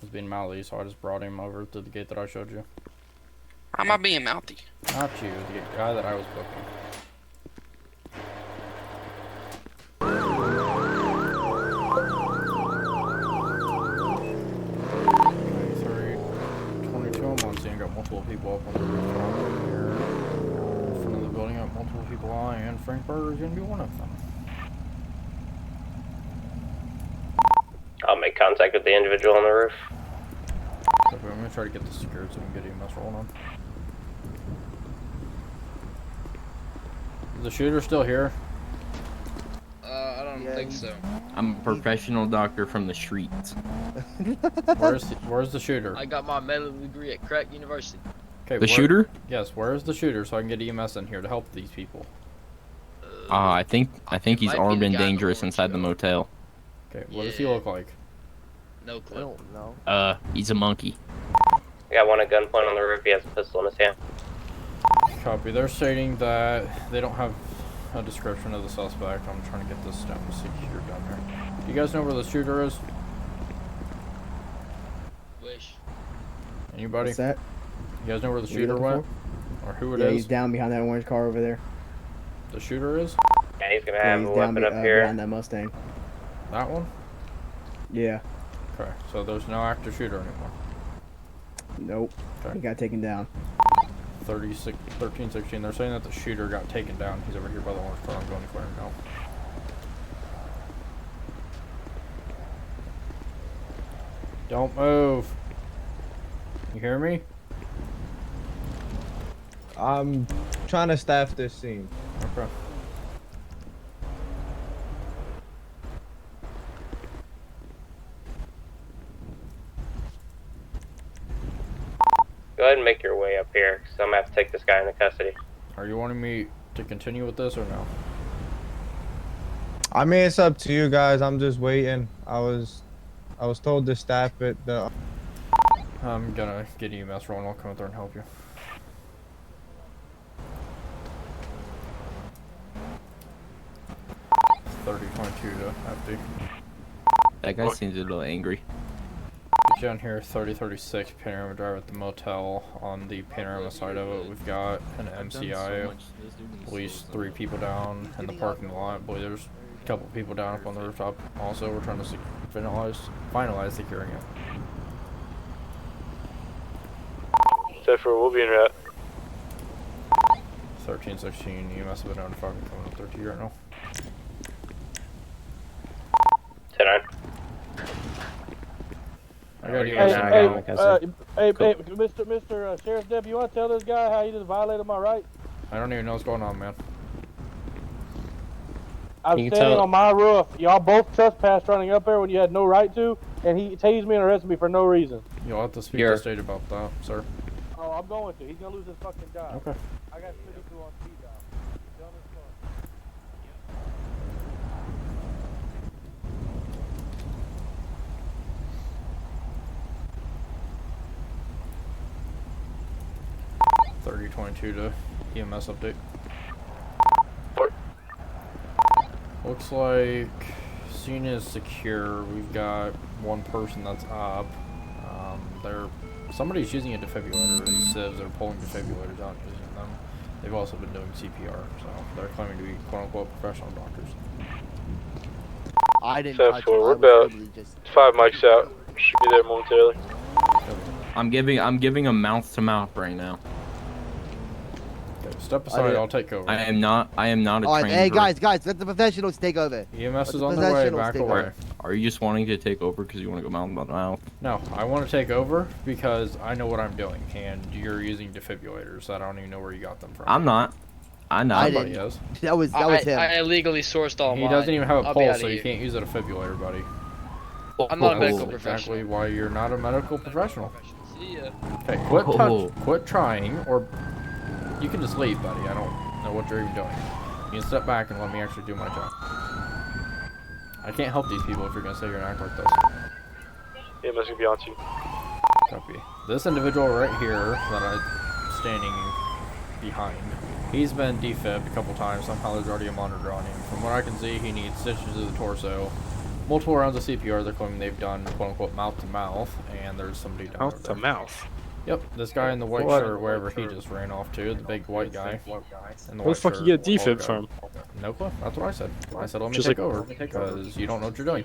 was being mouthy, so I just brought him over to the gate that I showed you. How am I being mouthy? Not you, the guy that I was booking. 22, I'm on scene. Got multiple people up on the rooftop over here. In front of the building, got multiple people on, and Frank Berger's gonna be one of them. I'll make contact with the individual on the roof. Okay, I'm gonna try to get this secured so we can get EMS rolling on. Is the shooter still here? I don't think so. I'm a professional doctor from the streets. Where's the shooter? I got my medical degree at Crack University. Okay, The shooter? Yes, where's the shooter so I can get EMS in here to help these people? I think he's armed and dangerous inside the motel. Okay, what does he look like? No clue. I don't know. He's a monkey. I got one at gunpoint on the roof. He has a pistol in his hand. Copy. They're stating that they don't have a description of the suspect. I'm trying to get this down secure down here. Do you guys know where the shooter is? Wish. Anybody? What's that? You guys know where the What are you shooter looking went? Or who it Yeah, is? he's down behind that orange car over there. The shooter is? And he's gonna Yeah, have he's a down weapon up here. behind that Mustang. That one? Yeah. Okay, so there's no active shooter anymore. Nope. Okay. He got taken down. 1316. They're saying that the shooter got taken down. He's over here by the orange car. I'm going to clear him now. Don't move. You hear me? I'm trying to staff this scene. Okay. Go ahead and make your way up here, because I'm gonna have to take this guy into custody. Are you wanting me to continue with this or no? I mean, it's up to you guys. I'm just waiting. I was told to staff it. I'm gonna get EMS rolling. I'll come out there and help you. $30.22 to empty. That guy seems a little angry. Get down here, 3036 Panorama Drive at the motel. On the Panorama side of it, we've got an MCI. At least 3 people down in the parking lot. Boy, there's a couple people down up on the rooftop. Also, we're trying to finalize securing it. Zephyr, we'll be in route. 1316, EMS have been notified. I'm coming up there to you right now. 10-9. I got Hey, Mr. Sheriff Deputy, you want to tell this guy how he just violated my right? I don't even know what's going on, man. I'm standing on my roof. Y'all both trespassed running up there when you had no right to, and he tased me and arrested me for no reason. You'll have to speak to the state about that, sir. Oh, I'm going to. He's going to lose his fucking job. Okay. I got 52 on speed dial. Dumb as fuck. 3022 to EMS update. Looks like scene is secure. We've got one person that's up. Somebody's using a defibrillator. These sieves are pulling defibrillators out and using them. They've also been doing CPR, so they're claiming to be quote-unquote professional doctors. I didn't touch him. We're about 5 mics out. Should be there momentarily. I'm giving him mouth to mouth right now. Okay, step aside. I'll take over. I am not a trained. Hey guys, let the professionals take over. EMS is on their way. Back away. Are you just wanting to take over because you want to go mouth to mouth? No, I want to take over because I know what I'm doing, and you're using defibrillators. I don't even know where you got them from. I'm not. I know. Somebody is. That was him. I illegally sourced all mine. He doesn't even have a I'll be pulse, outta so you here. can't use a defibrillator, buddy. I'm not a medical That's professional. exactly why you're not a medical professional. See ya. Okay, quit trying, or you can just leave, buddy. I don't know what you're even doing. You can step back and let me actually do my job. I can't help these people if you're gonna sit here and act like this. Yeah, must be on you. Copy. This individual right here that I'm standing behind, he's been defibbed a couple times. Somehow there's already a monitor on him. From what I can see, he needs stitches to the torso, multiple rounds of CPR. They're claiming they've done quote unquote mouth to mouth, and there's somebody down Mouth to there. mouth. Yep, this guy in the white What? shirt, wherever he just ran off to, the big white guy. In the Where white the fuck shirt, you get a bald defib guy. from? No clue. That's what I said. I said let me Just take like- over because you don't know what you're doing.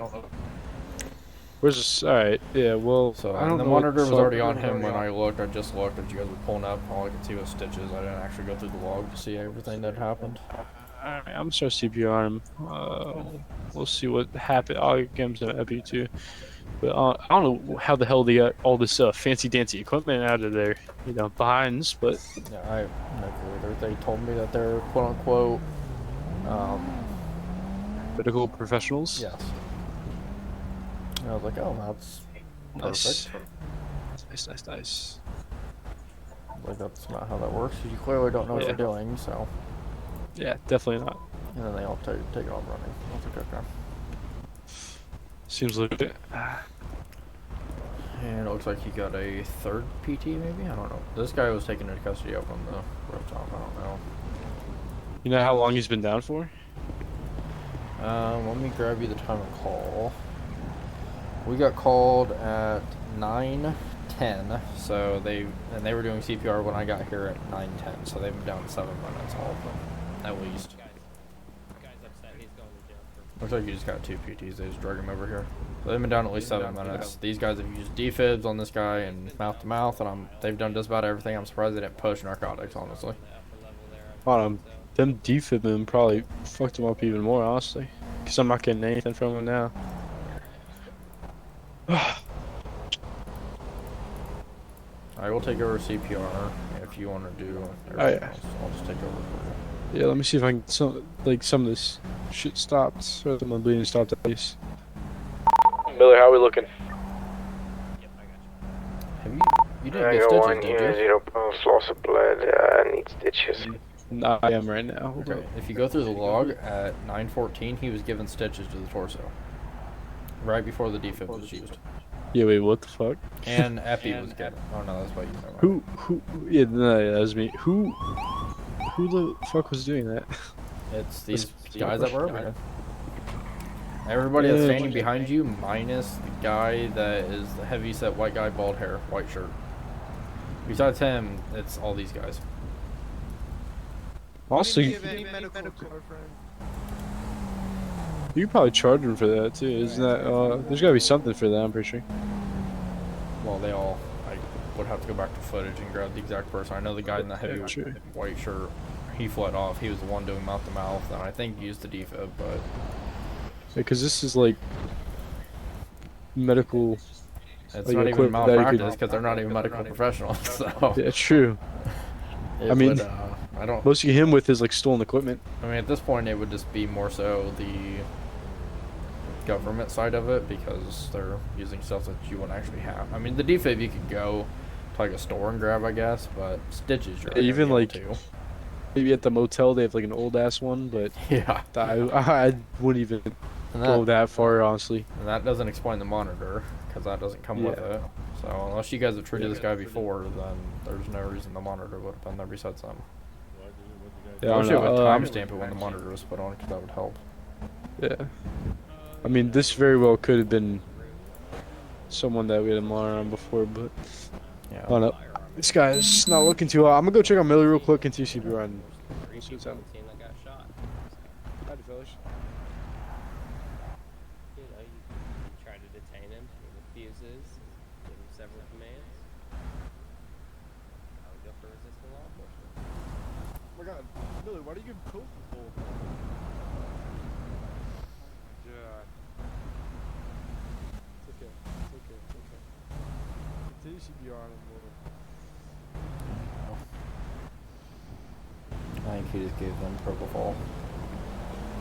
Where's this? Alright, yeah, well, So I don't the know. monitor what was already fuck- on him when I looked. I just looked as you guys were pulling up. All I could see was stitches. I didn't actually go through the log to see everything that happened. Alright, I'm gonna start CPR on him. We'll see what happened. I'll give him some epi too. But I don't know how the hell they got all this fancy dancy equipment out of there, you know, behinds, but Yeah, I have no clue either. They told me that they're quote unquote, medical professionals. yes. And I was like, oh, that's Nice. perfect. Nice. Like that's not how that works. You clearly don't know what Yeah. you're doing, so. Yeah, definitely not. And then they all take it off running. That's a good guy. Seems legit. And it looks like he got a third PT, maybe? I don't know. This guy was taken into custody up on the rooftop. I don't know. You know how long he's been down for? Let me grab you the time of call. We got called at 9:10, so they were doing CPR when I got here at 9:10, so they've been down 7 minutes, all of them, at least. Looks like you just got 2 PTs. They just drug him over here. So they've been down at least 7 minutes. These guys have used defibs on this guy and mouth to mouth, and they've done just about everything. I'm surprised they didn't push narcotics, honestly. Them defibbing probably fucked him up even more, honestly. Because I'm not getting anything from him now. I will take over CPR if you want to do everything yeah. else. I'll just take over for Yeah, let me see if I can get some of this shit stopped. Or my bleeding stopped at least. Miller, how we looking? you. Have you didn't get stitches, did you? 0 pounds, loss of blood. I need stitches. No, I am right now. Hold Okay, up. if you go through the log at 9:14, he was given stitches to the torso. Right before the defib was used. Yeah, wait, what the fuck? And Epi was given. Oh no, that's about you. Who, yeah, no, that was me. Who the fuck was doing that? It's these guys that were over here. Everybody that's standing behind you, minus the guy that is the heavy-set white guy, bald hair, white shirt. Besides him, it's all these guys. Also, you could probably charge him for that too. Isn't that? There's gotta be something for that. I'm pretty sure. Well, they all. I would have to go back to footage and grab the exact person. I know the guy in the heavy True. white shirt. He fled off. He was the one doing mouth to mouth, and I think used the defib, but. Because this is like medical. It's Like not even equipment that you could- malpractice because they're not even medical professionals. So Yeah, true. it I mean, would, I don't. Most you get him with is like stolen equipment. I mean, at this point, it would just be more so the government side of it because they're using stuff that you wouldn't actually have. I mean, the defib you could go to like a store and grab, I guess, but stitches you're Even not like gonna be able maybe at the motel they have like an old ass one, but to. Yeah, I wouldn't even and go that far, honestly. that doesn't explain the monitor because that doesn't come with Yeah. it. So unless you guys have treated this guy before, then there's no reason the monitor would have been there besides them. Yeah, I I wish don't it would know. timestamp it when the monitor was put on because that would help. Yeah. I mean, this very well could have been someone that we had a monitor on before, but Yeah. I don't know. This guy is just not looking too hot. I'm gonna go check on Millie real quick and see if we're on. See what's happening. Howdy, fellas. You know, you try to detain him, he refuses, give him several commands. I would go for resisting law enforcement. Oh my god, Millie, why do you give coke for? God. It's okay. Continue CPR on him, I think he just gave them propofol.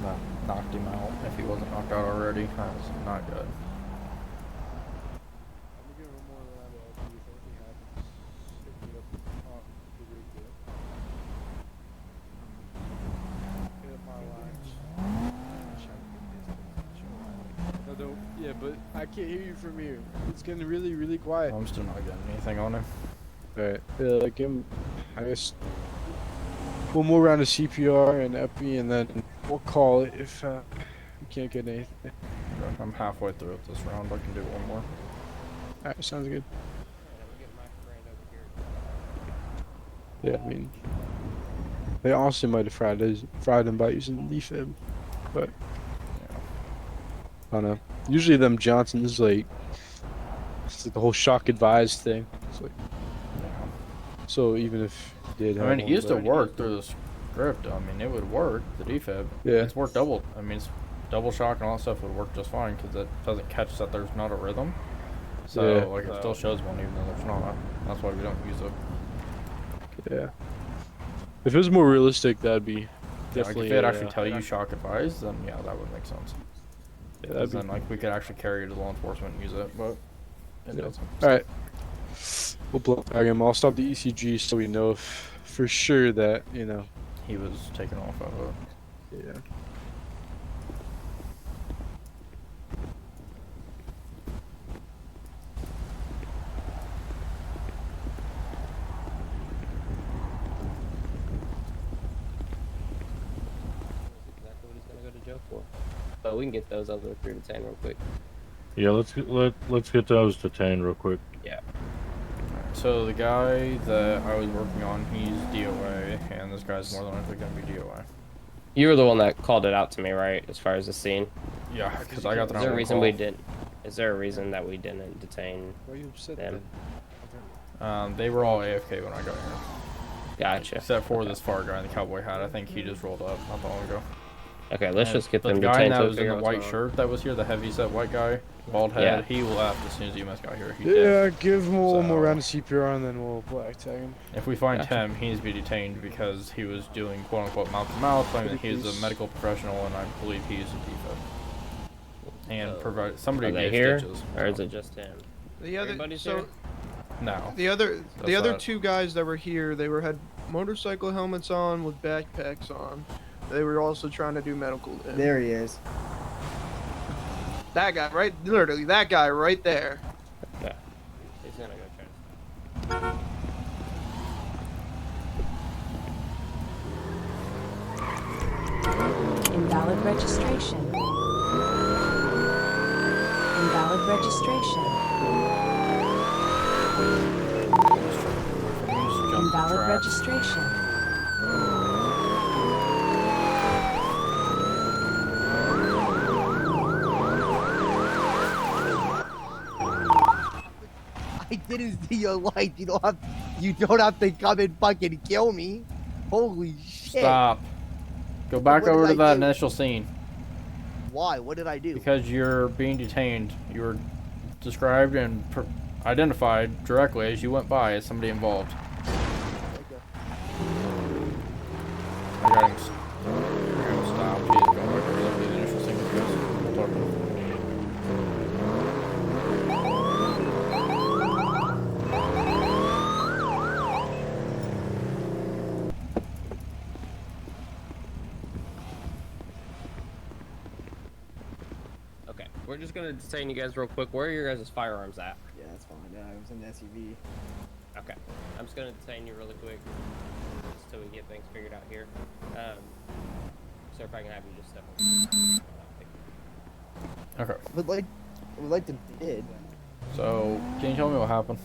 Not knocked him out if he wasn't knocked out already. That's not good. I'm gonna give him one more round of LP if anything happens. Pick me up on the rig there. Hit up my lines. No, don't. Yeah, but I can't hear you from here. It's getting really, really quiet. I'm still not getting anything on him. Alright. Yeah, like him. I guess one more round of CPR and epi, and then we'll call it if we can't get anything. Okay. I'm halfway through this round. I can do one more. Alright, sounds good. I'm getting my friend over here. Yeah, I mean, they honestly might have fried him by using the defib, but I don't know. Usually them Johnsons, like, it's like the whole shock advised thing. It's like, so even if he did have I mean, it one, used to but- work through the script. I mean, it would work, the defib. Yeah. It's worked double. I mean, it's double shock and all that stuff would work just fine because it doesn't catch that there's not a rhythm. So, Yeah. like, it still shows one even though there's not. That's why we don't use it. Yeah. If it was more realistic, that'd be Yeah, like, definitely. if it actually tell you shock advised, then yeah, that would make sense. Yeah, 'Cause that'd be. then, like, we could actually carry it to law enforcement and use it, but it Yeah. doesn't. All right. We'll blow tag him. I'll stop the ECG so we know for sure that He was taken off of it. Yeah. That's exactly what he's gonna go to jail for. But we can get those other 3 detained real quick. Yeah, let's get those detained real quick. So the guy that I was working on, he's DOA, and this guy's more than likely going to be DOA. You were the one that called it out to me, right? As far as the scene. Yeah, because I got the Is there a number reason call. we didn't? Is there a reason that we didn't detain Why are you upset them? They were all AFK when I got here. Gotcha. Except for this far guy in the cowboy hat. I think he just rolled up not that long ago. Okay, let's And- just get but them the guy detained that till we was in figure the out white what's going on. shirt that was here, the heavy-set white guy, bald head, Yeah. he left as soon as EMS got here. He Yeah, did. give him one more So- round of CPR and then we'll black tag him. If we find Gotcha. him, he needs to be detained because he was doing quote-unquote mouth-to-mouth, claiming that he is a Please. medical professional, and I believe he is a defib. And provide somebody Are they gave here, stitches. or is it just him? The other, Everybody's so here? No. the other That's not- two guys that were here, they had motorcycle helmets on with backpacks on. They were also trying to do medical. There he is. That guy, right? Literally, that guy right there. Yeah. He's gonna go try to. Invalid registration. Invalid registration. Invalid registration. I didn't see your light. You don't have to come and fucking kill me. Holy shit. Stop. Go back What did over to I that do? initial scene. Why? What did I do? Because you're being detained. You were described and identified directly as you went by as somebody involved. I got him. I got him stopped. He's going back over there to the initial scene with us. We'll talk to him. Okay, we're just gonna detain you guys real quick. Where are your guys' firearms at? Yeah, that's fine. Yeah, I was in the SUV. Okay, I'm just gonna detain you really quick, just till we get things figured out here. So if I can have you just step over. Okay. I would like to bid. So, can you tell me what happened?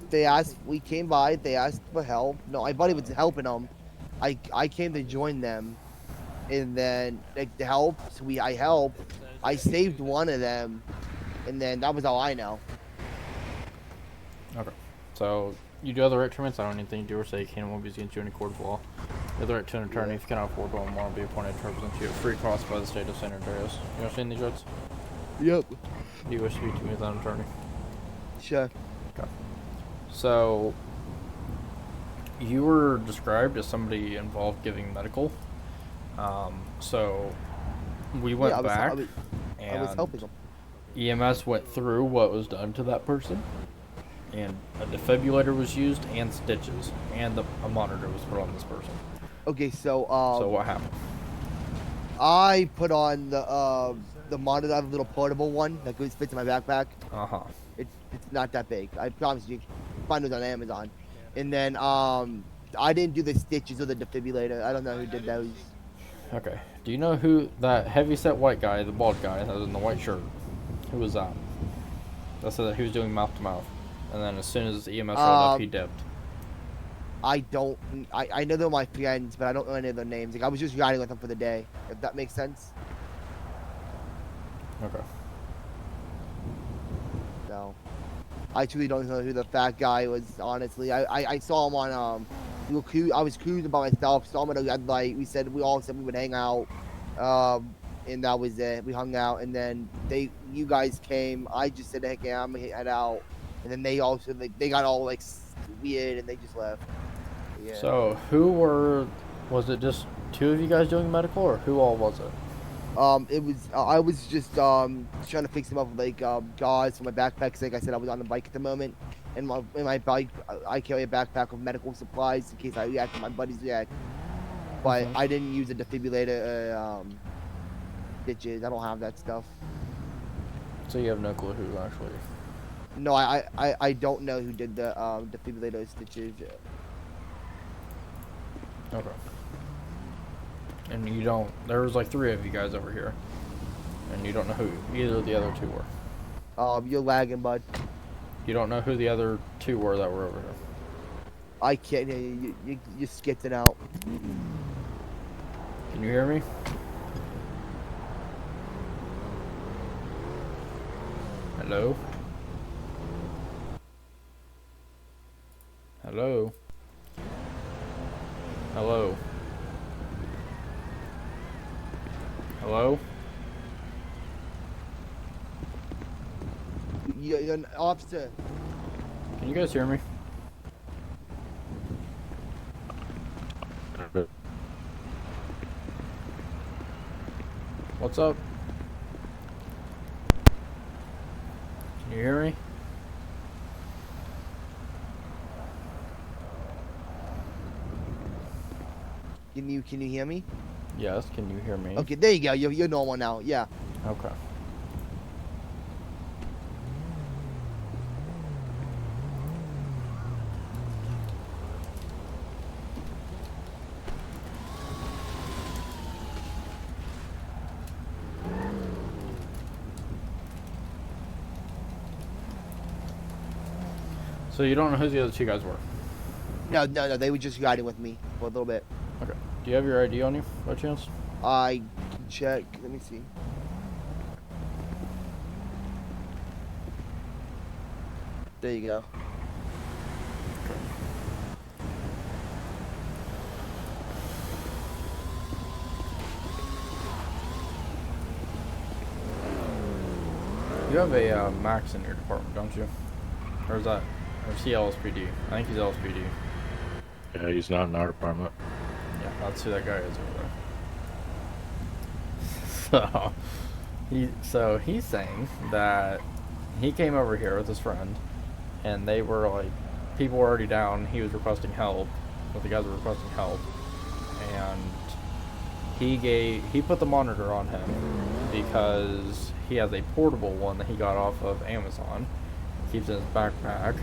They asked. We came by. They asked for help. No, my buddy was helping them. I came to join them, and then like to help. So I helped. I saved one of them, and then that was all I know. Okay. So, you do have the right to remain silent. Anything you do or say can and will be used against you in a court of law. You have the right to an attorney. If you cannot afford one, will be appointed to represent you at free cost by the state of San Andreas. You understand these rights? Yep. Do you wish to speak to me as an attorney? Sure. Okay. So, you were described as somebody involved giving medical. So, we went Yeah, back, I was and helping them. EMS went through what was done to that person, and a defibrillator was used, and stitches, and a monitor was put on this person. Okay, so So what happened? I put on the monitor, I have a little portable one that goes fits in my backpack. Uh-huh. It's not that big. I promise you. Find those on Amazon. And then I didn't do the stitches or the defibrillator. I don't know who did those. Okay. Do you know who that heavy-set white guy, the bald guy that was in the white shirt? Who was that? That said that he was doing mouth-to-mouth. And then as soon as the EMS rolled up, he dipped. I don't. I know they're my friends, but I don't know any of their names. Like I was just riding with them for the day. If that makes sense. Okay. So, I truly don't know who the fat guy was. Honestly, I saw him on I was cruising by myself. Saw him at a red light. We all said we would hang out. And that was it. We hung out, and then you guys came. I just said, "Hey, I'm gonna head out," and then they also they got all like weird, and they just left. Yeah. So was it just 2 of you guys doing medical, or who all was it? It was I was just trying to fix him up with like gauze for my backpack. 'Cause like I said, I was on the bike at the moment, and my bike I carry a backpack of medical supplies in case I react to my buddies react. But I didn't use a defibrillator. Stitches. I don't have that stuff. So you have no clue who actually. No, I don't know who did the defibrillator stitches. Okay. And you don't. There was like 3 of you guys over here, and you don't know who either of the other 2 were. You're lagging, bud. You don't know who the other 2 were that were over here. I can't hear you. You're skipping out. Can you hear me? Hello? Hello? Hello? Hello? You're an officer. Can you guys hear me? What's up? Can you hear me? Can you hear me? Yes, can you hear me? Okay, there you go. You're normal now. Yeah. Okay. So you don't know who the other 2 guys were? No. They were just riding with me for a little bit. Okay. Do you have your ID on you, by chance? I can check. Let me see. There you go. You have a Max in your department, don't you? Or is that? Or is he LSPD? I think he's LSPD. Yeah, he's not in our department. Yeah, that's who that guy is over there. So he's saying that he came over here with his friend, and they were like, people were already down. He was requesting help, but the guys were requesting help, and he put the monitor on him because he has a portable one that he got off of Amazon. Keeps in his backpack,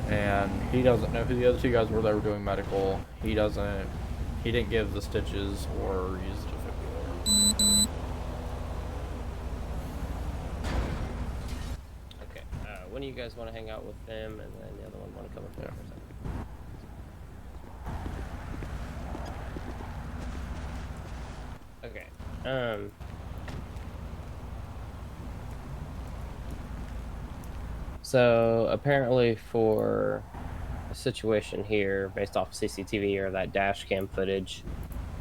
and he doesn't know who the other 2 guys were that were doing medical. He didn't give the stitches or use the defibrillator. Okay. When do you guys want to hang out with them, and then the other one want to come with me for a second? Okay. So apparently for a situation here based off CCTV or that dash cam footage,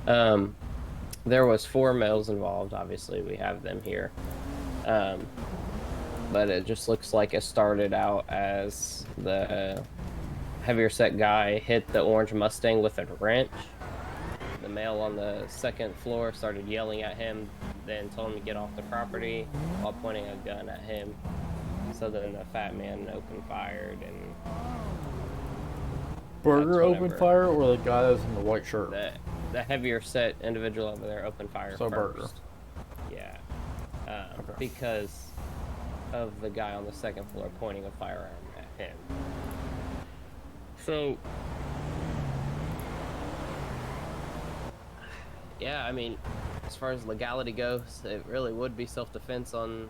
there was 4 males involved. Obviously we have them here. But it just looks like it started out as the heavier set guy hit the orange Mustang with a wrench. The male on the 2nd floor started yelling at him, then told him to get off the property while pointing a gun at him. So then the fat man opened fire, and Burger opened fire, or the guy that was in the white shirt? The heavier set individual over there opened fire so first. Burger. Yeah. Okay. Because of the guy on the 2nd floor pointing a firearm at him. So Yeah, I mean, as far as legality goes, it really would be self-defense on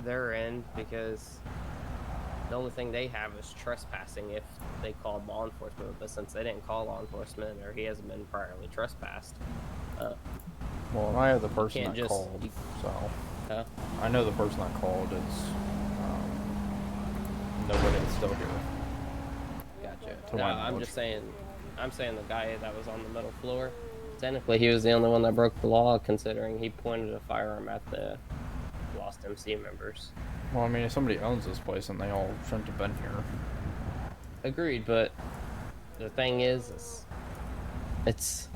their end because the only thing they have is trespassing if they called law enforcement. But since they didn't call law enforcement or he hasn't been priorly trespassed, Well, I have the person can't that just- called, so huh? I know the person that called is nobody is still here. Gotcha. To No, my I'm knowledge. just saying. I'm saying the guy that was on the middle floor. Technically, he was the only one that broke the law, considering he pointed a firearm at the lost MC members. Well, I mean, if somebody owns this place and they all shouldn't have been here. Agreed, but the thing is it's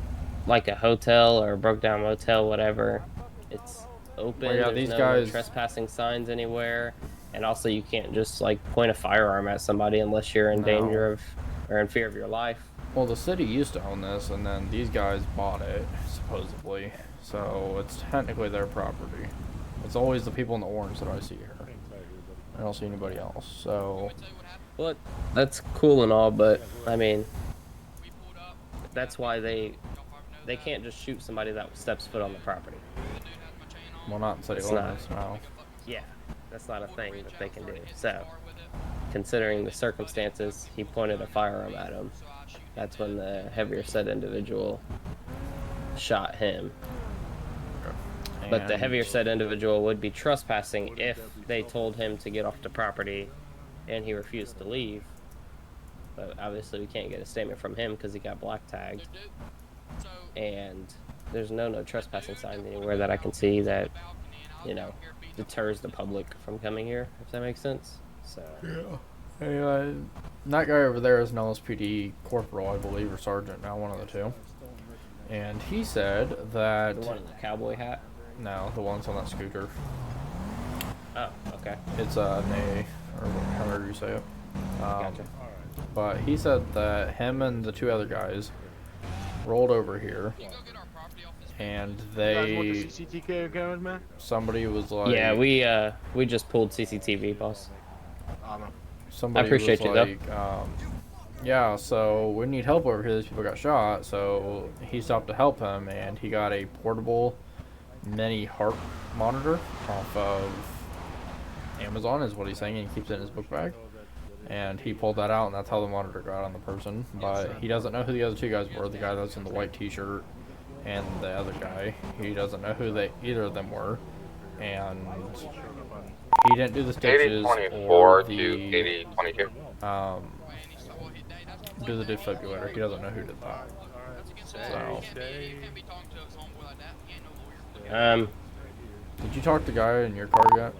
like a hotel or a broke down motel, whatever. It's open. Well, yeah, There's these no guys- trespassing signs anywhere, and also you can't just like point a firearm at somebody unless you're in No. danger of or in fear of your life. Well, the city used to own this, and then these guys bought it, supposedly. So it's technically their property. It's always the people in the orange that I see here. I don't see anybody else. So, Well, that's cool and all, but I mean, that's why they can't just shoot somebody that steps foot on the property. well, not in city It's limits, no. Yeah, that's not a thing that they can do. So, considering the circumstances, he pointed a firearm at him. That's when the heavier set individual shot him. But the And- heavier set individual would be trespassing if they told him to get off the property and he refused to leave. But obviously we can't get a statement from him because he got black tagged. And there's no trespassing signs anywhere that I can see that, deters the public from coming here, if that makes sense. So Hey, that guy over there is an LSPD corporal, I believe, or sergeant now, one of the two. And he said that... the one in the cowboy hat. No, the one's on that scooter. Oh, okay. It's nay, or however you say it. Gotcha. But he said that him and the two other guys rolled over here, and You guys want the they CCTV cameras, man? somebody was like, Yeah, we just pulled CCTV, boss. somebody appreciate was you, though. like, yeah, so we need help over here. These people got shot, so he stopped to help him, and he got a portable mini heart monitor off of Amazon, is what he's saying, and he keeps it in his book bag. And he pulled that out, and that's how the monitor got on the person. But he doesn't know who the other two guys were. The guy that's in the white T-shirt and the other guy. He doesn't know who either of them were. And he didn't do the stitches or the 8022. do the defibrillator. He doesn't know who did that. So, did you talk to the guy in your car yet?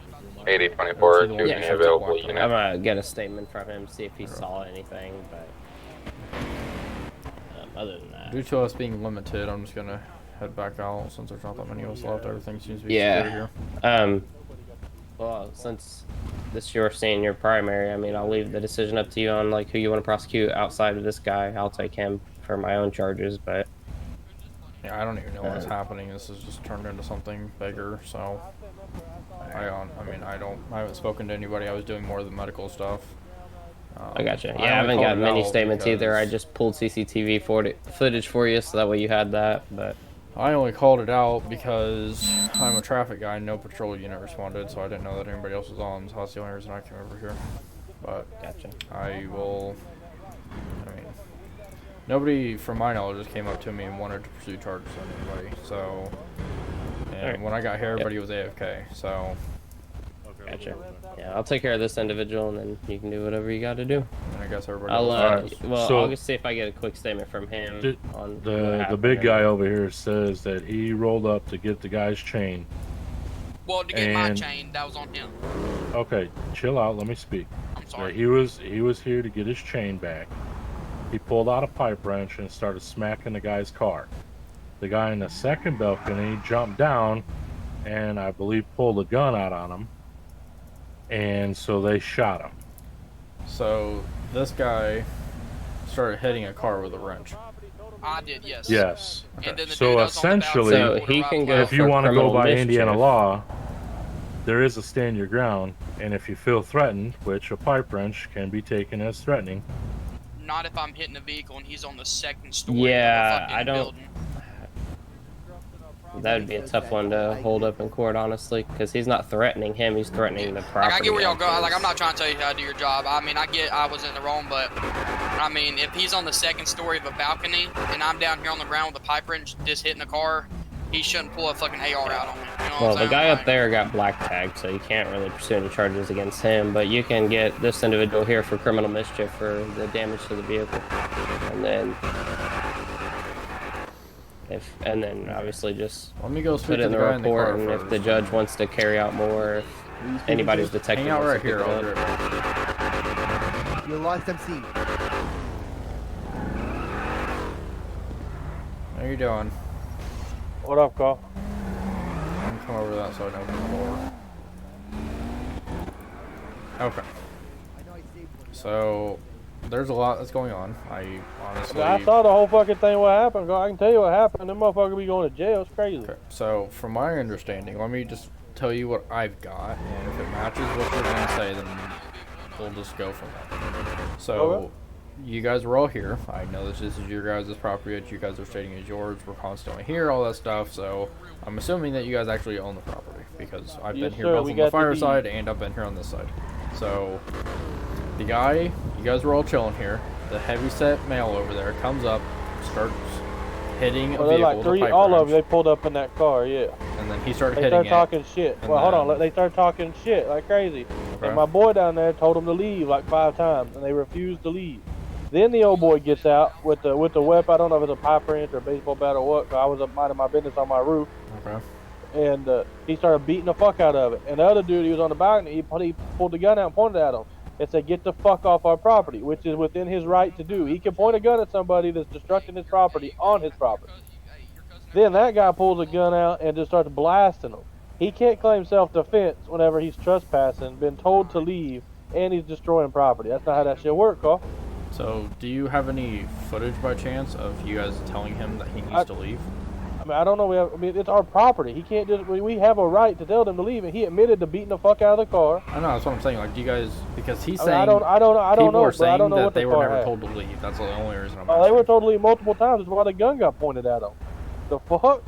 8024 Yeah, to sure. any available I'm unit. gonna get a statement from him, see if he saw anything, but other than that. Due to us being limited, I'm just gonna head back out since there's not that many of us left. Everything seems to be secure here. Well, since this you're seeing your primary, I mean, I'll leave the decision up to you on like who you want to prosecute outside of this guy. I'll take him for my own charges, but Yeah, I don't even know what's happening. This has just turned into something bigger. So, I haven't spoken to anybody. I was doing more of the medical stuff. I gotcha. I Yeah, I haven't only got called it many out statements either. I because- just pulled CCTV footage for you, so that way you had that. But I only called it out because I'm a traffic guy and no patrol unit responded, so I didn't know that anybody else was on, so that's the only reason I came over here. But gotcha. Nobody, from my knowledge, just came up to me and wanted to pursue charges on anybody, so... And Alright. when I got here, everybody was AFK, so... Gotcha. Yeah, I'll take care of this individual, and then you can do whatever you got to do. And I guess everybody I'll else does. I'll just see if I get a quick statement from him on what The happened big and- guy over here says that he rolled up to get the guy's chain. Well, to get my And- chain, that was on him. Okay, chill out. Let me speak. I'm sorry. He was here to get his chain back. He pulled out a pipe wrench and started smacking the guy's car. The guy in the second balcony jumped down and I believe pulled a gun out on him. And so they shot him. So, this guy started hitting a car with a wrench. I did, yes. Yes. And then the So dude that was on the essentially, So he can go if you for want to go criminal by mischief. Indiana law, there is a stand your ground, and if you feel threatened, which a pipe wrench can be taken as threatening. Not if I'm hitting a vehicle and he's on the second story Yeah, of the I fucking don't- building. That would be a tough one to hold up in court, honestly, because he's not threatening him; he's threatening the property. Like, I get where y'all go. owners. Like, I'm not trying to tell you how to do your job. I mean, I get I was in the wrong, but I mean, if he's on the second story of a balcony and I'm down here on the ground with a pipe wrench just hitting the car, he shouldn't pull a fucking AR out on me. You know what Well, I'm the saying? guy Like, up there got black tagged, so you can't really pursue any charges against him. But you can get this individual here for criminal mischief for the damage to the vehicle, and then obviously just Let me go put speak it to in the the guy in the report. car And if first. the judge wants to carry out more, if anybody's detected, Hang out wants right to here. pick it I'll up. do it right. You lost MC. How you doing? What up, Carl? I'm come over that side and open the door. Okay. So, there's a lot that's going on. I honestly... I saw the whole fucking thing. What happened? I can tell you what happened. Them motherfuckers be going to jail. It's crazy. Okay. So, from my understanding, let me just tell you what I've got, and if it matches what you're going to say, then we'll just go from there. So, Okay. you guys were all here. I know this is your guys' property that you guys are stating is yours. We're constantly here, all that stuff, so I'm assuming that you guys actually own the property, because I've Yes, been here sir, both we on the got the fire deed. side and I've been here on this side. So, you guys were all chilling here. The heavyset male over there comes up, starts hitting a Well, they're vehicle like with a three. pipe All of wrench, them. They pulled up in that car. Yeah. and then he started They hitting start talking it. shit. and Well, hold on. then- They start talking shit like crazy. Okay. And my boy down there told them to leave like 5 times, and they refused to leave. Then the old boy gets out with the weapon. I don't know if it's a pipe wrench or a baseball bat or what. 'Cause I was up minding my business on my roof, Okay. and he started beating the fuck out of it. And the other dude, he was on the balcony. He pulled the gun out and pointed at him and said, "Get the fuck off our property," which is within his right to do. He can point a gun at somebody that's destructing his property on his property. Then that guy pulls a gun out and just starts blasting him. He can't claim self-defense whenever he's trespassing, been told to leave, and he's destroying property. That's not how that shit works, Carl. So, do you have any footage by chance of you guys telling him that he needs to leave? I mean, I don't know. It's our property. He can't just. We have a right to tell them to leave, and he admitted to beating the fuck out of the car. I know, that's what I'm saying. Like, do you guys, because he's I mean, saying I don't people know, are bro. I don't saying know that what the they were car never had. told to leave. That's the only reason I'm They asking. were told to leave multiple times. That's why the gun got pointed at them. The fuck?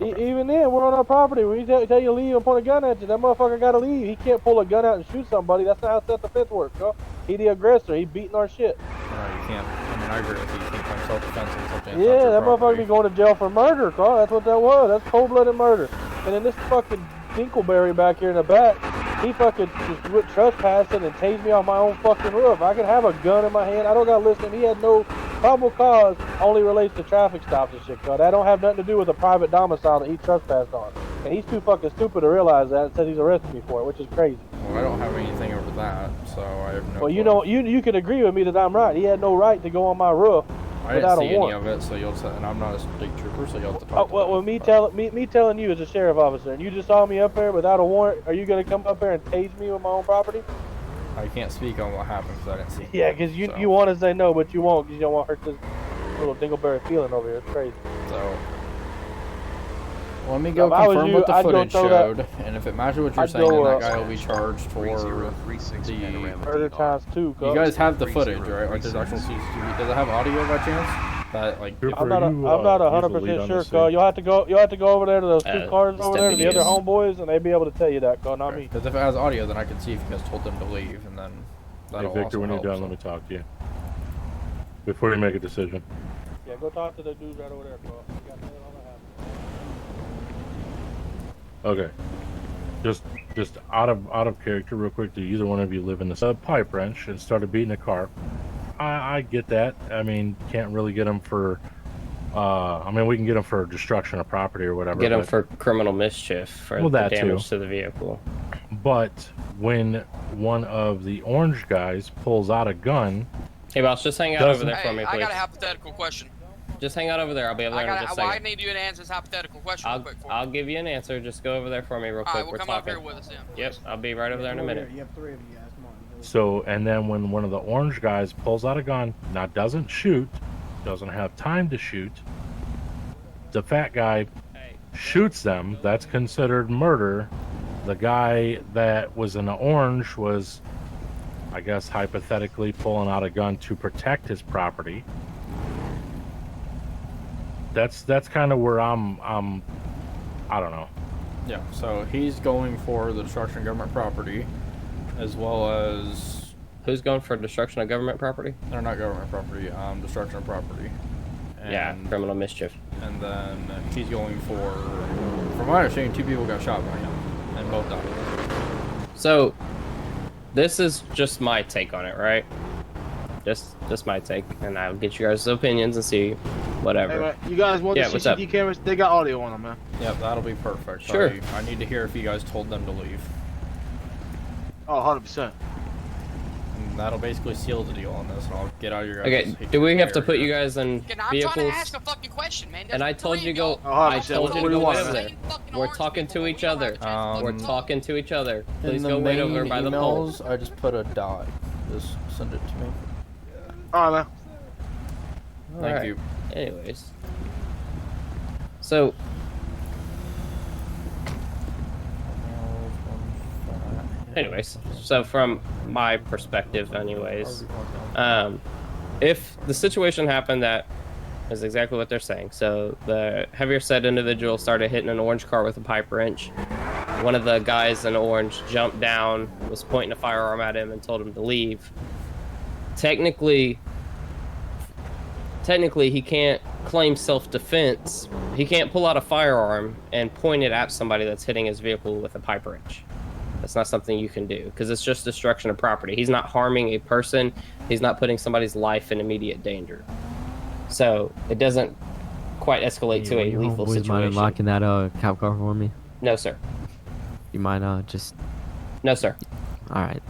Even then, we're on our property. We tell you to leave and point a gun at you. That motherfucker got to leave. He can't pull a gun out and shoot somebody. That's not how self-defense works, bro. He the aggressor. He beating our shit. No, you can't. I mean, I agree with you. You can't claim self-defense on something that's not Yeah, your that motherfucker property. be going to jail for murder, Carl. That's what that was. That's cold-blooded murder. And then this fucking Dinkleberry back here in the back, he fucking just went trespassing and tased me off my own fucking roof. I can have a gun in my hand. I don't gotta listen. He had no probable cause. Only relates to traffic stops and shit, Carl. That don't have nothing to do with a private domicile that he trespassed on. And he's too fucking stupid to realize that and says he's arrested me for it, which is crazy. Well, I don't have anything over that, so I have no Well, you clue. know, you can agree with me that I'm right. He had no right to go on my roof I didn't without see a any warrant. of it, so you'll and I'm not a state trooper, so you'll have to Oh, talk to well, them. me telling you as a sheriff officer, and you just saw me up there without a warrant, are you gonna come up there and tase me with my own property? I can't speak on what happened because I didn't see it. Yeah, because you So- you want to say no, but you won't because you don't want to hurt this little Dingleberry feeling over here. It's crazy. So, let me go If I was confirm you, what the I'd go footage throw that- showed, and if it matches what you're I'd saying, go, then that guy will be charged for the... Murder times 2. You cuz. guys have the footage, right? Like, there's actual CCTV. Does it have audio by chance? That, like, I'm not 100% sure, cuz. You'll have to go over there to those two cars over there to the other homeboys, and they'll be able to tell you that, cuz, not me. Because if it has audio, then I can see if you guys told them to leave, and then Hey, that'll Victor, also when you're help, done, so. let me talk to you. Before you make a decision. Yeah, go talk to the dudes right over there, cuz. You got nothing on the house. Okay. Just out of character, real quick. Do either one of you live in this pipe wrench and started beating a car? I get that. I mean, can't really get them for. I mean, we can get them for destruction of property or whatever. Get him but- for criminal mischief for Well, the that damage too. to the vehicle. But when one of the orange guys pulls out a gun, Hey, boss, just hang out over there for Hey, me, I please. got a hypothetical question. Just hang out over there. I'll be over there in just a I second. need you to answer this hypothetical question real quick for me. I'll give you an answer. Just go over there for me real quick. Alright, well, We're come up talking. here with us then. Yep, I'll be right over there in a minute. You have 3 of them, guys. Come on. so and then when one of the orange guys pulls out a gun, now doesn't shoot, doesn't have time to shoot, the fat guy shoots them. That's considered murder. The guy that was in the orange was, I guess, hypothetically pulling out a gun to protect his property. That's kind of where I'm I don't know. Yeah, so he's going for the destruction of government property, as well as... Who's going for destruction of government property? They're not government property, destruction of property. And, yeah, criminal mischief. And then he's going for, from my understanding, 2 people got shot by him, and both died. So, this is just my take on it, right? Just my take, and I'll get you guys' opinions and see whatever. Hey, man, you guys want the CCTV cameras? They got audio on them, man. Yep, that'll be perfect. Sure. I need to hear if you guys told them to leave. Oh, 100%. And that'll basically seal the deal on this, and I'll get out of your guys' Okay, do we have to put you guys in I'm vehicles? trying to ask a fucking question, man. And I told you to go. Oh, I told you to go want, over there. We're talking to each other. We're talking to each other. Please go wait over by the pole. I just put a dot. Just send it to me. All right, man. Thank you. Anyways. So. Anyways, so from my perspective, anyways, if the situation happened that is exactly what they're saying, so the heavier set individual started hitting an orange car with a pipe wrench. One of the guys in orange jumped down, was pointing a firearm at him, and told him to leave. Technically, he can't claim self-defense. He can't pull out a firearm and point it at somebody that's hitting his vehicle with a pipe wrench. That's not something you can do because it's just destruction of property. He's not harming a person. He's not putting somebody's life in immediate danger. So it doesn't quite escalate to a lethal Would you mind situation. unlocking that cop car for me? No, sir. You mind just... No, sir. All right.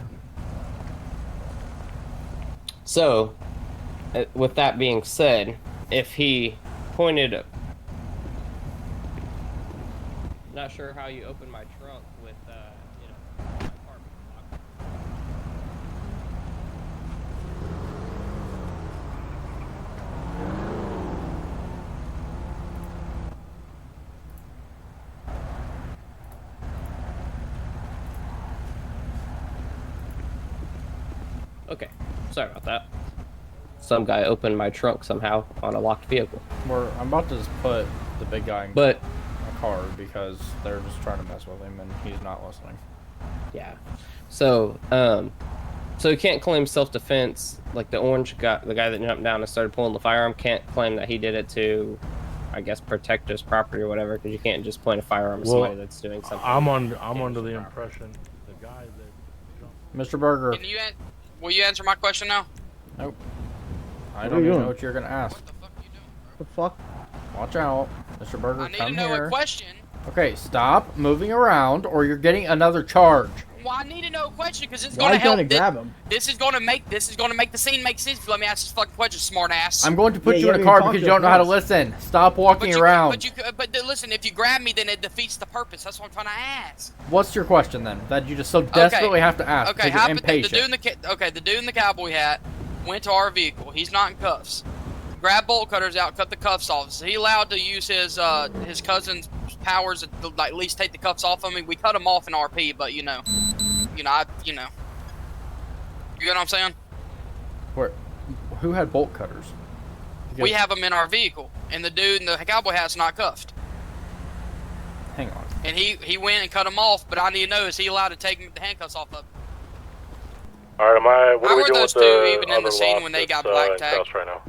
So, with that being said, if he pointed... Not sure how you open my trunk with, you know, my apartment locked. Okay, sorry about that. Some guy opened my trunk somehow on a locked vehicle. I'm about to just put the big guy in But a car because they're just trying to mess with him and he's not listening. yeah, so so he can't claim self-defense. Like the orange guy, the guy that jumped down and started pulling the firearm, can't claim that he did it to, I guess, protect his property or whatever. Because you can't just point a firearm at somebody that's doing something. I'm under the impression the guy that Mr. Berger. Can you will you answer my question now? Nope. I don't even know what you're gonna ask. The fuck? Watch out. Mr. Berger, I need come to know here. a question. Okay, stop moving around or you're getting another charge. Well, I need to know a question because it's Why gonna you trying help. to grab him? This is gonna make the scene make sense. If you let me ask this fucking question, smart ass. I'm going to put Yeah, you you in a haven't car even because talked you to don't know how to us. listen. Stop walking around. But listen, if you grab me, then it defeats the purpose. That's what I'm trying to ask. What's your question then? That you just so desperately have to ask Okay, because you're the impatient. dude in the cowboy hat went to our vehicle. He's not in cuffs. Grab bolt cutters out, cut the cuffs off. Is he allowed to use his cousin's powers to like, at least take the cuffs off of me? We cut them off in RP, but you know. You know what I'm saying? Who had bolt cutters? We have them in our vehicle, and the dude in the cowboy hat's not cuffed. Hang on. And he went and cut them off, but I need to know, is he allowed to take the handcuffs off of him? All right, what How are we were doing those with two the even in the other scene loss when they got that's, black in tagged? cuffs right now?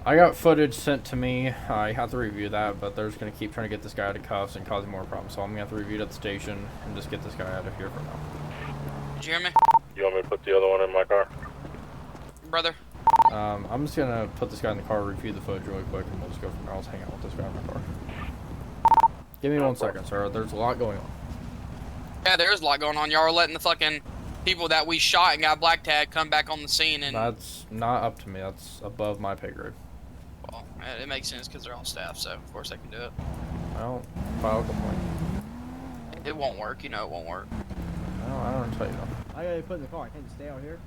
I got footage sent to me. I have to review that, but they're just going to keep trying to get this guy out of cuffs and causing more problems. So I'm going to have to review it at the station and just get this guy out of here for now. Did you hear me? You want me to put the other one in my car? Brother? I'm just going to put this guy in the car, review the footage really quick, and we'll just go from there. I'll just hang out with this guy in my car. Give me 1 second, sir. There's a lot going on. Yeah, there is a lot going on. Y'all are letting the fucking people that we shot and got black tagged come back on the scene, and That's not up to me. That's above my pay grade. well, it makes sense because they're on staff, so of course they can do it. Well, file a complaint. It won't work. You know it won't work. No, I don't know what to tell you though. I gotta put in the car. I can't just stay out here.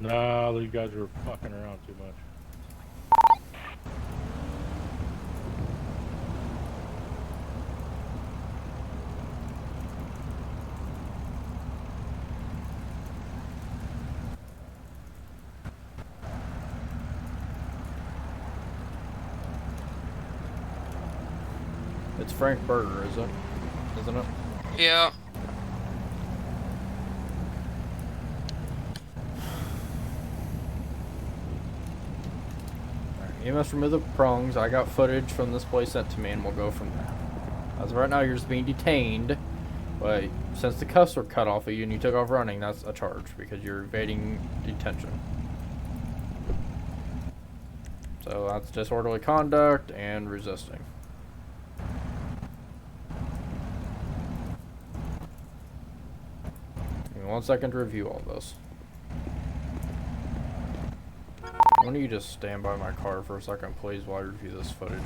No, you guys are fucking around too much. It's Frank Berger, isn't it? Yeah. You must remove the prongs. I got footage from this place sent to me, and we'll go from there. As of right now, you're just being detained, but since the cuffs were cut off of you and you took off running, that's a charge because you're evading detention. So that's disorderly conduct and resisting. Give me 1 second to review all this. Why don't you just stand by my car for a second, please, while I review this footage?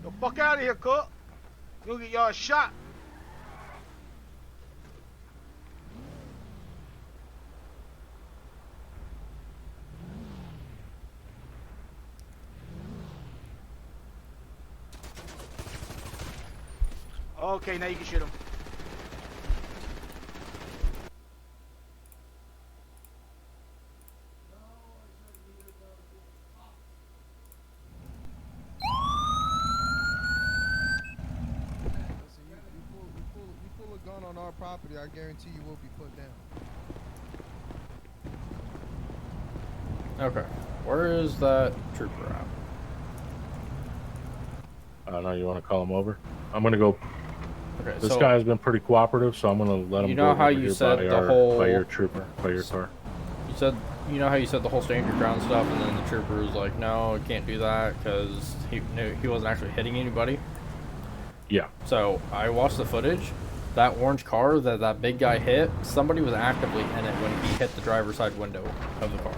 The fuck out of here, cook. You'll get y'all shot. Okay, now you can shoot him. On our property, I guarantee you will be put down. Okay. Where is that trooper at? I don't know. You want to call him over? I'm gonna go. Okay. This so guy has been pretty cooperative, so I'm gonna let him. You know go how over you here said by the our, whole by your trooper, by your car. you know how you said the whole stand your ground stuff, and then the trooper was like, "No, I can't do that," because he wasn't actually hitting anybody. Yeah. So I watched the footage. That orange car that big guy hit, somebody was actively in it when he hit the driver's side window of the car.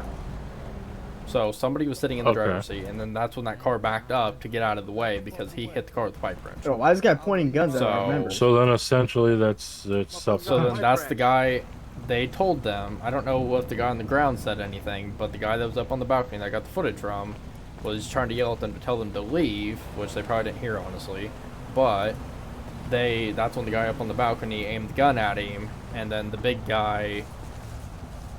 So somebody was sitting in the driver's seat, and then that's when that car backed up to get out of the way because he hit the car with the pipe wrench. Oh, why is this guy pointing guns at our members? So then essentially it's self. So then that's the guy. They told them. I don't know what the guy on the ground said anything, but the guy that was up on the balcony that I got the footage from was trying to yell at them to tell them to leave, which they probably didn't hear honestly, but. That's when the guy up on the balcony aimed the gun at him, and then the big guy,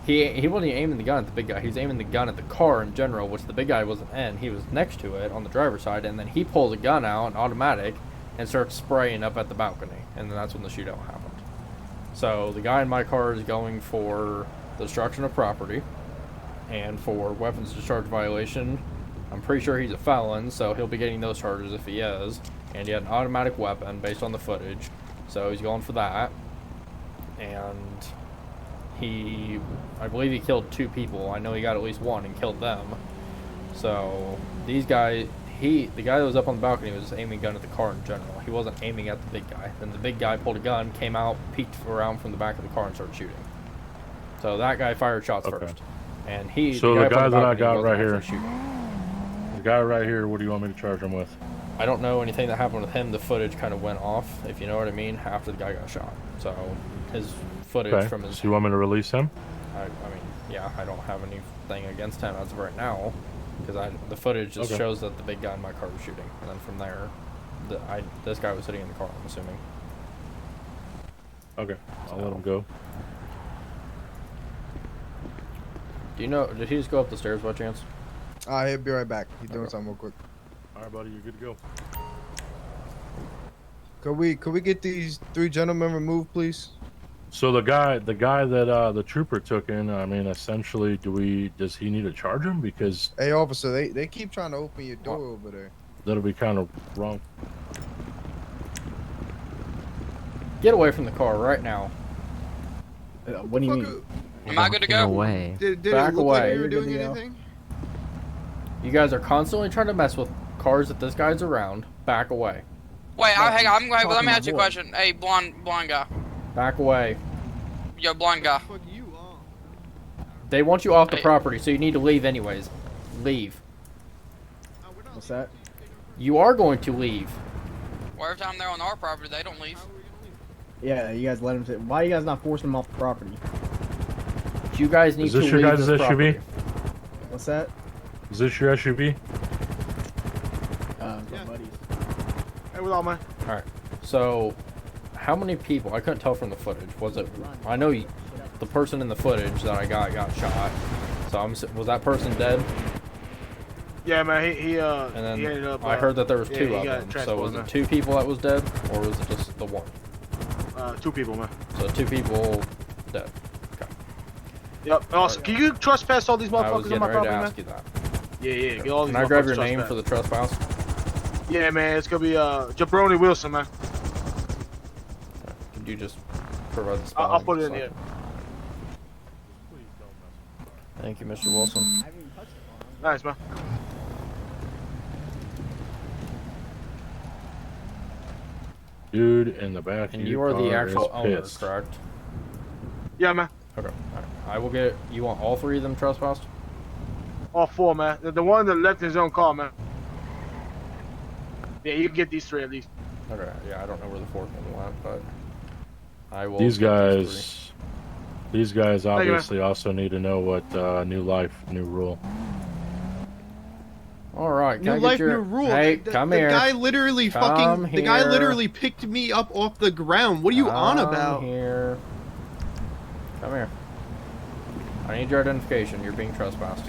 he wasn't aiming the gun at the big guy, he was aiming the gun at the car in general, which the big guy wasn't in. He was next to it on the driver's side, and then he pulls a gun out, an automatic, and starts spraying up at the balcony, and then that's when the shootout happened. So the guy in my car is going for the destruction of property, and for weapons discharge violation. I'm pretty sure he's a felon, so he'll be getting those charges if he is. And he had an automatic weapon based on the footage, so he's going for that. And I believe he killed 2 people. I know he got at least 1 and killed them. So these guys, the guy that was up on the balcony was just aiming a gun at the car in general. He wasn't aiming at the big guy. Then the big guy pulled a gun, came out, peeked around from the back of the car and started shooting. So that guy fired shots first. And So the guy that I got right here. Shooting. The guy right here. What do you want me to charge him with? I don't know anything that happened with him. The footage kind of went off, if you know what I mean, after the guy got shot. So his footage from his... So you want me to release him? I mean, yeah, I don't have anything against him as of right now, because the footage just shows that the big guy in my car was shooting, and then from there, this guy was sitting in the car, I'm assuming. Okay, I'll let him go. Do you know, did he just go up the stairs by chance? He'll be right back. He's doing something real quick. Alright, buddy, you're good to go. Could we get these 3 gentlemen removed, please? So the guy that the trooper took in, I mean, essentially, does he need to charge him? Because hey, officer, they keep trying to open your door over there. That'll be kind of wrong. Get away from the car right now. What do you mean? Am I good to go? Away. Did Back it look away. like we were You're doing good to go. anything? You guys are constantly trying to mess with cars that this guy's around. Back away. Wait, hang on. Let me Talking ask you a my question. Hey, blonde guy. Back away. Yo, blonde guy. Fuck you, They want you off the Hey. property, so you need to leave anyways. Leave. What's that? You are going to leave. Well, every time they're on our property, they don't leave. Yeah, you guys let him sit. Why are you guys not forcing him off the property? You guys need Is to this your leave guys' this SUV? property. What's that? Is this your SUV? My buddies. Hey, what up, man? All right. So, how many people? I couldn't tell from the footage. Was it? I know the person in the footage that I got shot. So was that person dead? Yeah, man. He And then he ended up. I heard that there was yeah, two he of got them. So transported, was it man. 2 people that was dead, or was it just the one? 2 people, man. So 2 people dead. Okay. Yep. Also, can you trespass all these I was motherfuckers getting on my ready property, to man? ask you that. Yeah, get all these. Can I grab your motherfuckers name for the trespass? Yeah, man. It's gonna be Jabroni Wilson, man. Could you just provide the spelling? I'll put it in so I here. can- Thank you, Mr. Wilson. Nice, man. Dude in the back. And of you your are the car actual is owner, pissed. correct? Yeah, man. Okay. Alright. I will get. You want all 3 of them trespassed? All 4, man. The one that left his own car, man. Yeah, you can get these 3 at least. Okay. Yeah, I don't know where the 4th one went, but I will. These get guys. These guys you, man. obviously also need to know what new life, new rule. All right. Can I New get life, your... new rule. Hey, the, come the here. guy literally Come fucking. The guy here. literally picked me up off the ground. What are you on Come about? here. Come here. I need your identification. You're being trespassed.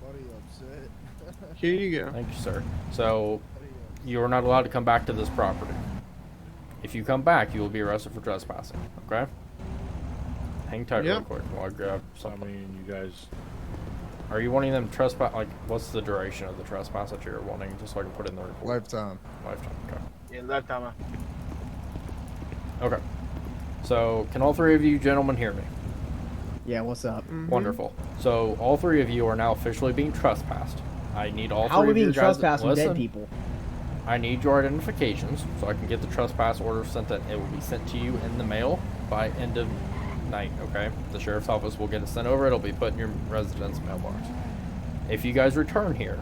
Buddy upset. Here you go. Thank you, sir. So, you are not allowed to come back to this property. If you come back, you will be arrested for trespassing. Okay? Hang tight real Yep. quick while I grab I something. mean, you guys. Are you wanting them trespass? Like, what's the duration of the trespass that you're wanting, just so I can put it in the report? Lifetime. Lifetime. Okay. Yeah, lifetime, man. Okay. So, can all 3 of you gentlemen hear me? Yeah, what's up? Wonderful. So, all 3 of you are now officially being trespassed. I need all 3 How are we of you being guys. trespassed with dead Listen. people? I need your identifications so I can get the trespass order sent. That it will be sent to you in the mail by end of night. Okay, the sheriff's office will get it sent over. It'll be put in your residence mailbox. If you guys return here,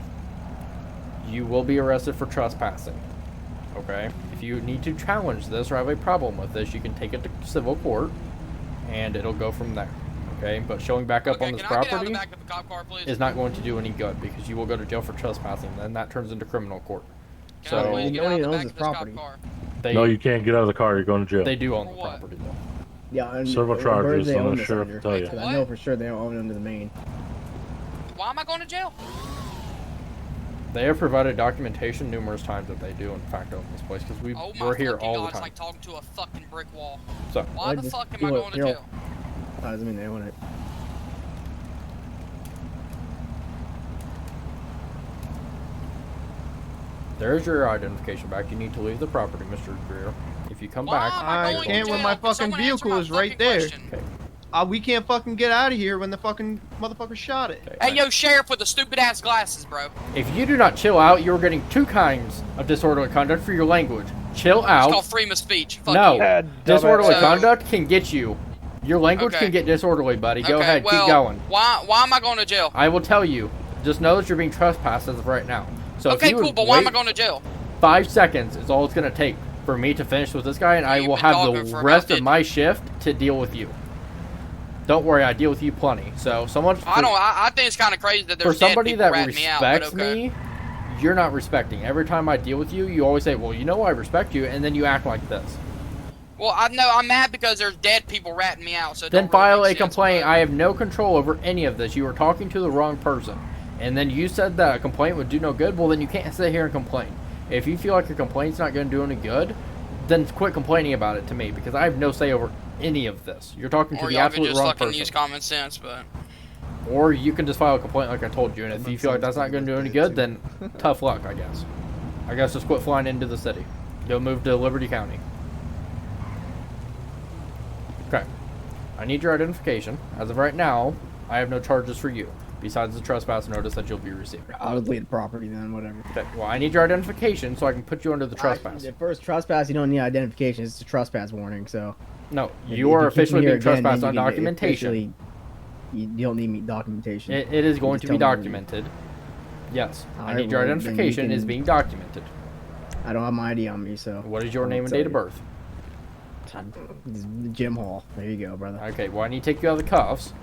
you will be arrested for trespassing. Okay, if you need to challenge this or have a problem with this, you can take it to civil court, and it'll go from there. Okay, but showing back up on this Can I get out of property the back of the cop car, please? is not going to do any good because you will go to jail for trespassing. Then that turns into criminal court. Can I So please get out Nobody of the owns back this of this cop property. car? they No, you can't get out of the car. You're going to jail. they do own the For what? property though. Yeah, and Several where do charges, they I'm own not this sure under? to tell you. 'Cause I know for sure they don't own it under the main. Why am I going to jail? They have provided documentation numerous times that they do in fact own this place because Oh my we're here fucking all God, the it's time. like talking to a fucking brick wall. So Why the just fuck am do I it, going to you know. jail? Doesn't mean they own it. there's your identification back. You need to leave the property, Mr. Greer. If you come back, I you're can't going when to my jail. fucking vehicle is right there. Okay. We can't fucking get out of here when the fucking motherfucker shot it. Hey, yo, sheriff with the stupid ass glasses, bro. If you do not chill out, you're getting 2 kinds of disorderly conduct for your language. Chill It's out. called freedom of speech. Fuck No, you. disorderly So- conduct can get you. Your language Okay. can get disorderly, buddy. Go Okay, ahead, well, keep going. Why am I going to jail? I will tell you. Just know that you're being trespassed as of right now. So Okay, if you cool, would but why am I wait going to jail? 5 seconds is all it's going to take for me to finish with this guy, and I You've will been have dogging the for rest about of my shift to deal with you. Don't worry, I deal with you plenty. So someone I think it's kind of crazy that for there's dead somebody people that ratting me out, but respects okay. me, you're not respecting. Every time I deal with you, you always say, "Well, you know I respect you," and then you act like this. Well, I know I'm mad because there's dead people ratting me out. So it Then don't really file make a sense, complaint. I have no control over any of this. You are talking to the wrong person. And then you said that a complaint would do no good. Well, then you can't sit here and complain. If you feel like a complaint's not going to do any good, then quit complaining about it to me because I have no say over any of this. You're talking to Or the y'all could absolute just wrong fucking person. use common sense, but Or you can just file a complaint like I told you. And if you feel like that's not going to do any good, then tough luck, I guess. I guess just quit flying into the city. Go move to Liberty County. Okay. I need your identification. As of right now, I have no charges for you, besides the trespass notice that you'll be receiving. I would leave the property then, whatever. Okay, well, I need your identification so I can put you under the trespass. The first trespass, you don't need identification. It's a trespass warning, so. No, if you are keep me officially here being again, trespassed then on you can documentation. officially- You don't need me documentation. It is You going just to be tell me documented. Yes, I Alright, need your well, then you identification is can- being documented. I don't have my ID on me, so. What is your I name won't and date tell of birth? Jim Hall. There you go, brother. Okay, well, I need to take you out of the cuffs.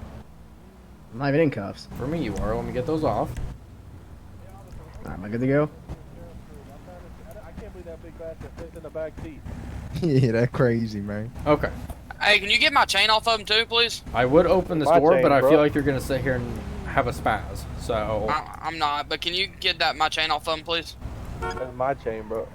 I'm not even in cuffs. For me, you are. Let me get those off. Alright, am I good to go? I can't believe that big bastard fits in the back seat. Yeah, that crazy, man. Okay. Hey, can you get my chain off of him too, please? I would open this My door, chain, but I bro. feel like you're going to sit here and have a spaz. So, I'm not, but can you get my chain off of him, please? That's my chain, bro.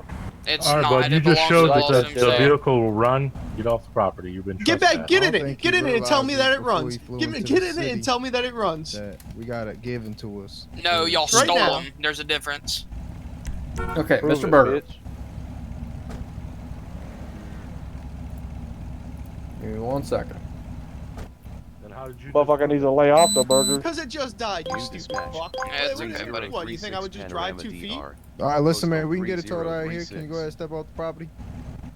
It's All right, not. bud. You It just belongs showed to that Lawson, the so- vehicle will run. Get off the property. You've been Get back, trespassed. get I in don't it, think get he in it, and tell me that it realized runs. before he Get flew me, into get the in it, and city tell me that it runs. That we got it given to us. No, y'all Right stole now. him. There's a difference. okay, Prove Mr. it, Berger. bitch. Give me 1 second. And how did you? Motherfucker needs to lay off the burger. Because it just died, you stupid fuck. Yeah, it's What is okay, it? buddy. What, you think I would just drive 2 feet? All right, listen, man. We can get it towed out here. Can you go ahead and step off the property?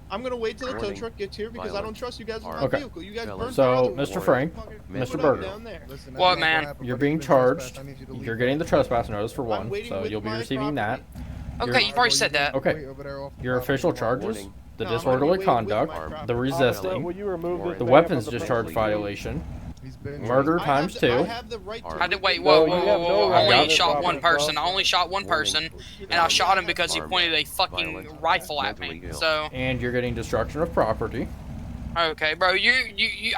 I'm gonna wait till the tow truck gets here because I don't trust you guys with my Okay. vehicle. You guys burned So, my other Mr. Frank, Motherfucker, Mr. put it Berger. down there. Listen, that's What, not man? gonna happen, You're but being you've been trespassed. charged. I need you to leave. You're getting the trespass notice for I'm one, waiting so with you'll be my receiving that. property. Okay, you've already said that. Okay. Wait over there off the Your property official while- charges, the No, I'm disorderly waiting with my conduct, property. the Will resisting, you remove this the man weapons from the discharge property? violation, He's been murder I times have the- I 2. have the right to I did wait. No, Whoa, you whoa, have whoa, no whoa! right I only to shot property, one bro. person. I only shot one person, and I shot him because he pointed a fucking rifle at me. So, And you're getting destruction of property. okay, bro, you,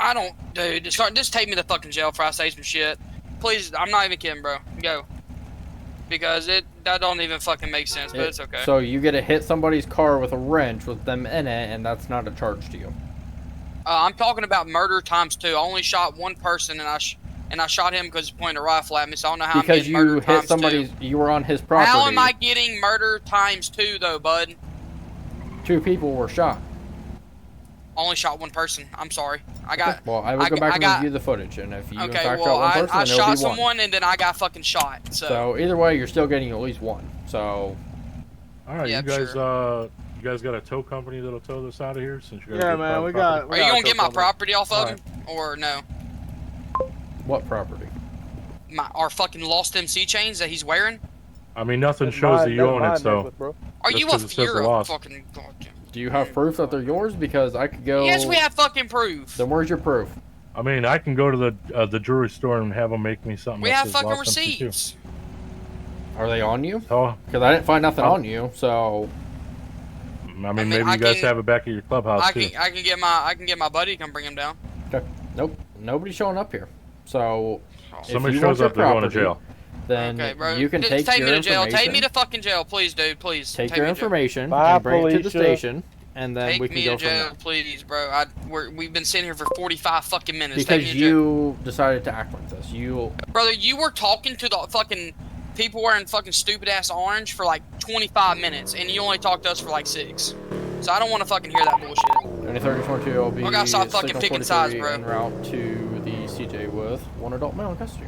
I don't, dude. Just take me to fucking jail before I say some shit. Please, I'm not even kidding, bro. Go. Because that don't even fucking make sense, but it's okay. So you get to hit somebody's car with a wrench with them in it, and that's not a charge to you. I'm talking about murder times 2. I only shot one person, and I shot him because he pointed a rifle at me. So I don't know how I'm Because getting murder you times hit somebody's, 2. you were on his property. How am I getting murder times 2 though, bud? 2 people were shot. I only shot one person. I'm sorry. I got. Well, I will go back and review the footage, and if you in Okay, fact well, shot one person, I then it'll shot be 1. someone and then I got fucking shot. So either way, you're still getting at least 1. So. All right, Yeah, you guys. sure. You guys got a tow company that'll tow this out of here since you guys. Yeah, get man, private we property? got. Are you gonna get my property off of All him or no? What property? Our fucking lost MC chains that he's wearing. I mean, nothing That's shows mine- that you that's own mine it, so. necklace, bro. Are Just you 'cause it says you're they're a lost. fucking goddamn. Do you have proof that they're yours? Because I could go. Yes, we have fucking proof. Then where's your proof? I mean, I can go to the jewelry store and have them make me something. We that have says fucking Lost MC too. receipts. Are they on you? Oh, Because I didn't find nothing on you, so. I mean, maybe you guys have it back at your clubhouse I too. can get my buddy to come bring him down. Okay. Nope. Nobody's showing up here. So. if Somebody you shows want up, your they're going to property, jail. Then Okay, bro. you can Just take your me to jail. information. Take me to fucking jail, please, dude. Please. Take me your to jail. information Bye, and bring it to the Felicia. station, and then Take we can me go to from jail, there. please, bro. We've been sitting here for 45 fucking minutes. Take Because me to jail. you decided to act like this. You. Brother, you were talking to the fucking people wearing fucking stupid ass orange for like 25 minutes, and you only talked to us for like 6. So I don't want to fucking hear that bullshit. 3022 will be I gotta stop fucking signal picking 43 sides, bro. en route to the CJ with 1 adult male in custody.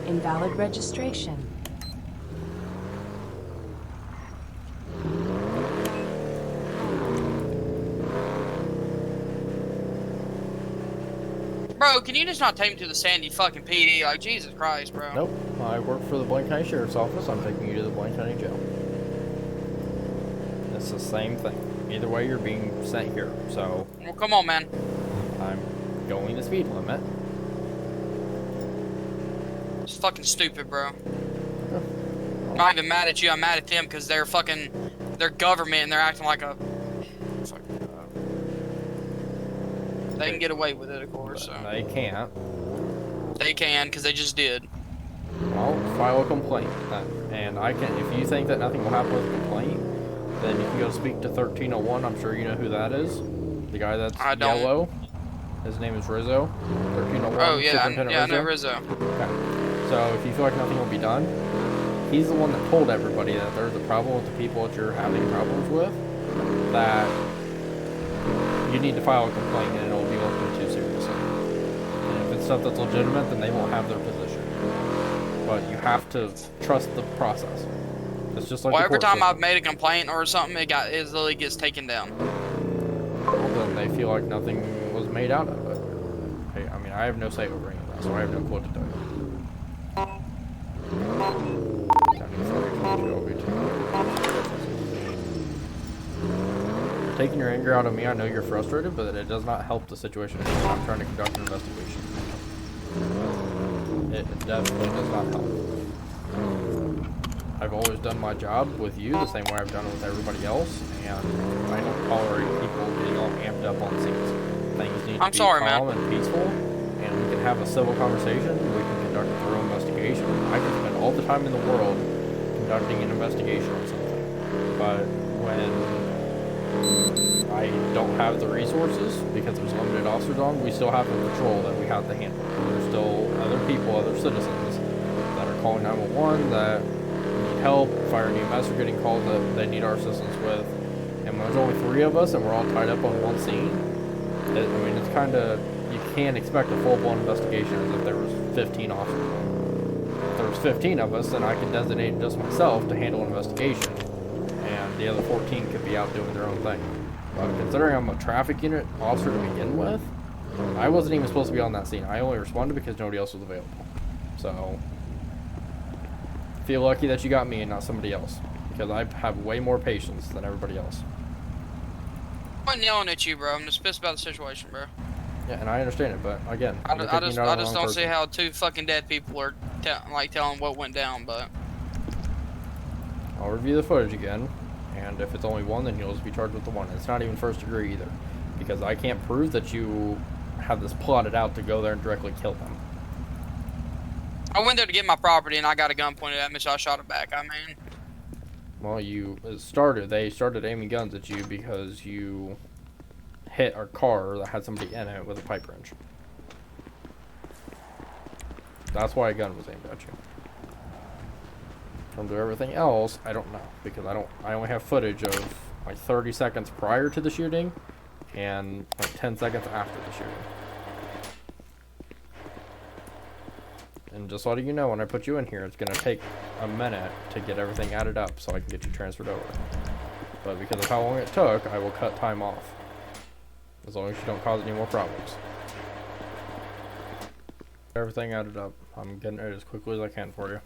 Invalid registration. Bro, can you just not take me to the Sandy fucking PD? Like, Jesus Christ, bro. Nope. I work for the Blaine County Sheriff's Office. I'm taking you to the Blaine County Jail. It's the same thing. Either way, you're being sent here. So Well, come on, man. I'm going the speed limit. It's fucking stupid, bro. I'm not even mad at you. I'm mad at them because they're fucking, they're government and they're acting like a. They can get away with it, of course. So. They can't. They can because they just did. Well, file a complaint then. And I can, if you think that nothing will happen with a complaint, then you can go speak to 1301. I'm sure you know who that is. The guy that's I don't. yellow. His name is Rizzo. 1301. Oh yeah, Superintendent I know Rizzo. Rizzo. Okay. So if you feel like nothing will be done, he's the one that told everybody that there's a problem with the people that you're having problems with, that you need to file a complaint and it'll be looked into seriously. And if it's stuff that's legitimate, then they won't have their position. But you have to trust the process. It's just like Well, the every court time system. I've made a complaint or something, it literally gets taken down. Well, then they feel like nothing was made out of it. Hey, I mean, I have no say over any of that, so I have no clue what to tell you. Taking your anger out of me, I know you're frustrated, but it does not help the situation. I'm trying to conduct an investigation. It definitely does not help. I've always done my job with you the same way I've done it with everybody else, and I don't tolerate people getting all amped up on scenes. Things need to be calm and peaceful, and we can have a civil conversation. We can conduct a thorough investigation. I can spend all the time in the world conducting an investigation on something, but when I don't have the resources because there's limited officers on, we still have a patrol that we have to handle. There's still other people, other citizens that are calling 911 that need help. Fire and EMS are getting called that they need our assistance with. And when there's only 3 of us and we're all tied up on one scene, I mean, it's kind of, you can't expect a full-blown investigation as if there was 15 officers on. If there was 15 of us, then I could designate just myself to handle an investigation, and the other 14 could be out doing their own thing. But considering I'm a traffic unit officer to begin with, I wasn't even supposed to be on that scene. I only responded because nobody else was available. So, feel lucky that you got me and not somebody else, because I have way more patience than everybody else. I'm not yelling at you, bro. I'm just pissed about the situation, bro. Yeah, and I understand it, but again, I just don't see how 2 fucking dead people are telling what went down, but I'll review the footage again, and if it's only 1, then you'll just be charged with the 1. It's not even first degree either, because I can't prove that you have this plotted out to go there and directly kill them. I went there to get my property and I got a gun pointed at me, so I shot it back. I mean, Well, they started aiming guns at you because you hit a car that had somebody in it with a pipe wrench. That's why a gun was aimed at you. From everything else, I don't know, because I only have footage of like 30 seconds prior to the shooting and like 10 seconds after the shooting. And just letting you know, when I put you in here, it's going to take a minute to get everything added up so I can get you transferred over. But because of how long it took, I will cut time off. As long as you don't cause any more problems. Everything added up. I'm getting it as quickly as I can for you.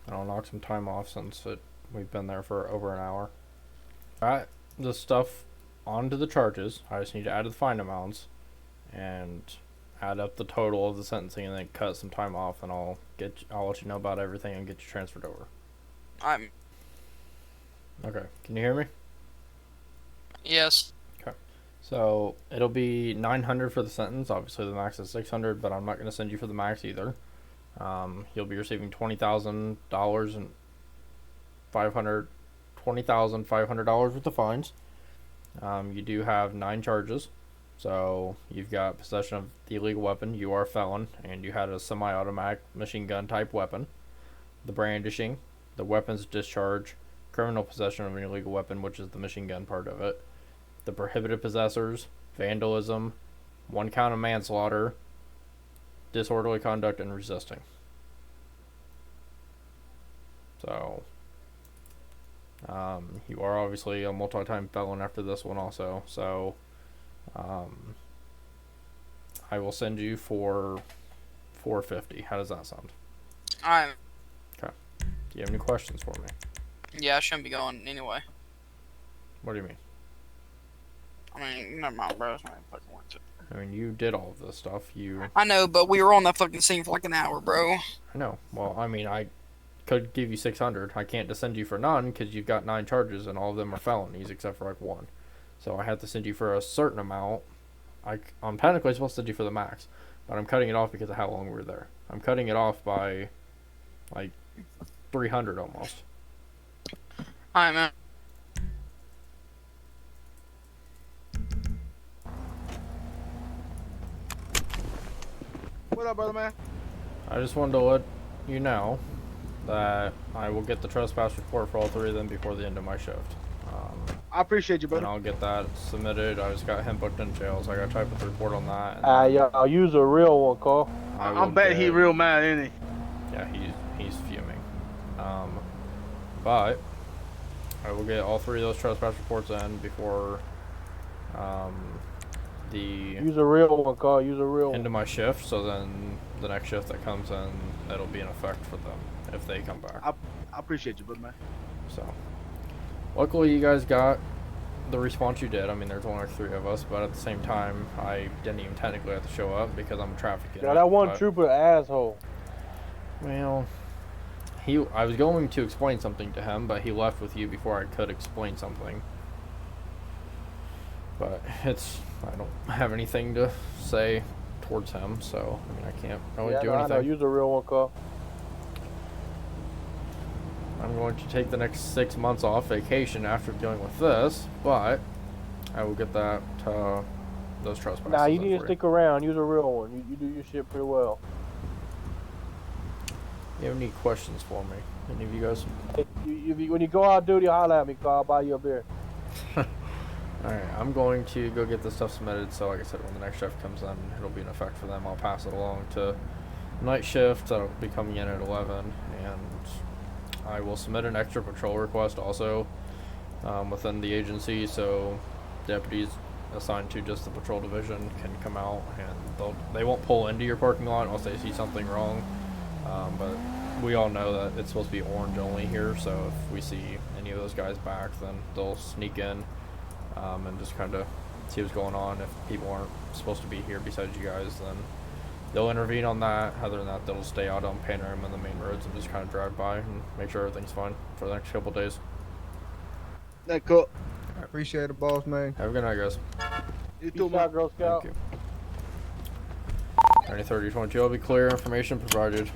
And I'll knock some time off since we've been there for over an hour. Alright, the stuff onto the charges. I just need to add the fine amounts and add up the total of the sentencing and then cut some time off, and I'll let you know about everything and get you transferred over. Okay, can you hear me? Yes. Okay. So it'll be 900 for the sentence. Obviously the max is 600, but I'm not going to send you for the max either. You'll be receiving $20,500 and $20,500 worth of fines. You do have 9 charges. So you've got possession of the illegal weapon, you are a felon, and you had a semi-automatic machine gun type weapon. The brandishing, the weapons discharge, criminal possession of an illegal weapon, which is the machine gun part of it. The prohibited possessors, vandalism, 1 count of manslaughter, disorderly conduct, and resisting. So, you are obviously a multi-time felon after this one also, so I will send you for $450. How does that sound? Alright. Okay. Do you have any questions for me? Yeah, I shouldn't be going anyway. What do you mean? I mean, never mind, bro. It's not fucking worth it. I mean, you did all of this stuff. I know, but we were on that fucking scene for like an hour, bro. I know. Well, I mean, I could give you 600. I can't just send you for none because you've got 9 charges and all of them are felonies except for like 1. So I have to send you for a certain amount. I'm technically supposed to send you for the max, but I'm cutting it off because of how long we were there. I'm cutting it off by like 300 almost. Alright, man. What up, brother man? I just wanted to let you know that I will get the trespass report for all three of them before the end of my shift. I appreciate you, brother. And I'll get that submitted. I just got him booked in jail, so I gotta type up the report on that. And Yeah, I'll use a real one, Carl. I'm betting he real mad, ain't he? Yeah, he's fuming. But I will get all three of those trespass reports in before the Use a real one, Carl. Use a real end of my shift. So then the next shift that comes in, it'll be in effect for them if they come back. I appreciate you, brother man. So luckily you guys got the response you did. I mean, there's only 3 of us, but at the same time, I didn't even technically have to show up because I'm a traffic Yeah, that one trooper asshole. Well, I was going to explain something to him, but he left with you before I could explain something. But I don't have anything to say towards him, so I mean, I can't really do anything. I know. Use a real one, Carl. I'm going to take the next 6 months off vacation after dealing with this, but I will get that those trespasses. Nah, you need to stick around. Use a real one. You do your shit pretty well. You have any questions for me? Any of you guys? When you go out duty, holler at me, Carl. I'll buy you a beer. Alright, I'm going to go get this stuff submitted, so like I said, when the next shift comes in, it'll be in effect for them. I'll pass it along to night shift, that'll be coming in at 11, and I will submit an extra patrol request also within the agency, so deputies assigned to just the patrol division can come out, and they won't pull into your parking lot unless they see something wrong, but we all know that it's supposed to be orange only here, so if we see any of those guys back, then they'll sneak in and just kind of see what's going on. If people aren't supposed to be here besides you guys, then they'll intervene on that. Other than that, they'll stay out on Panorama and the main roads and just kind of drive by and make sure everything's fine for the next couple days. That cool. I appreciate it, boss man. Have a good night, guys. You too, man. Girl Scout. Thank you. 3022 will be clear. Information provided.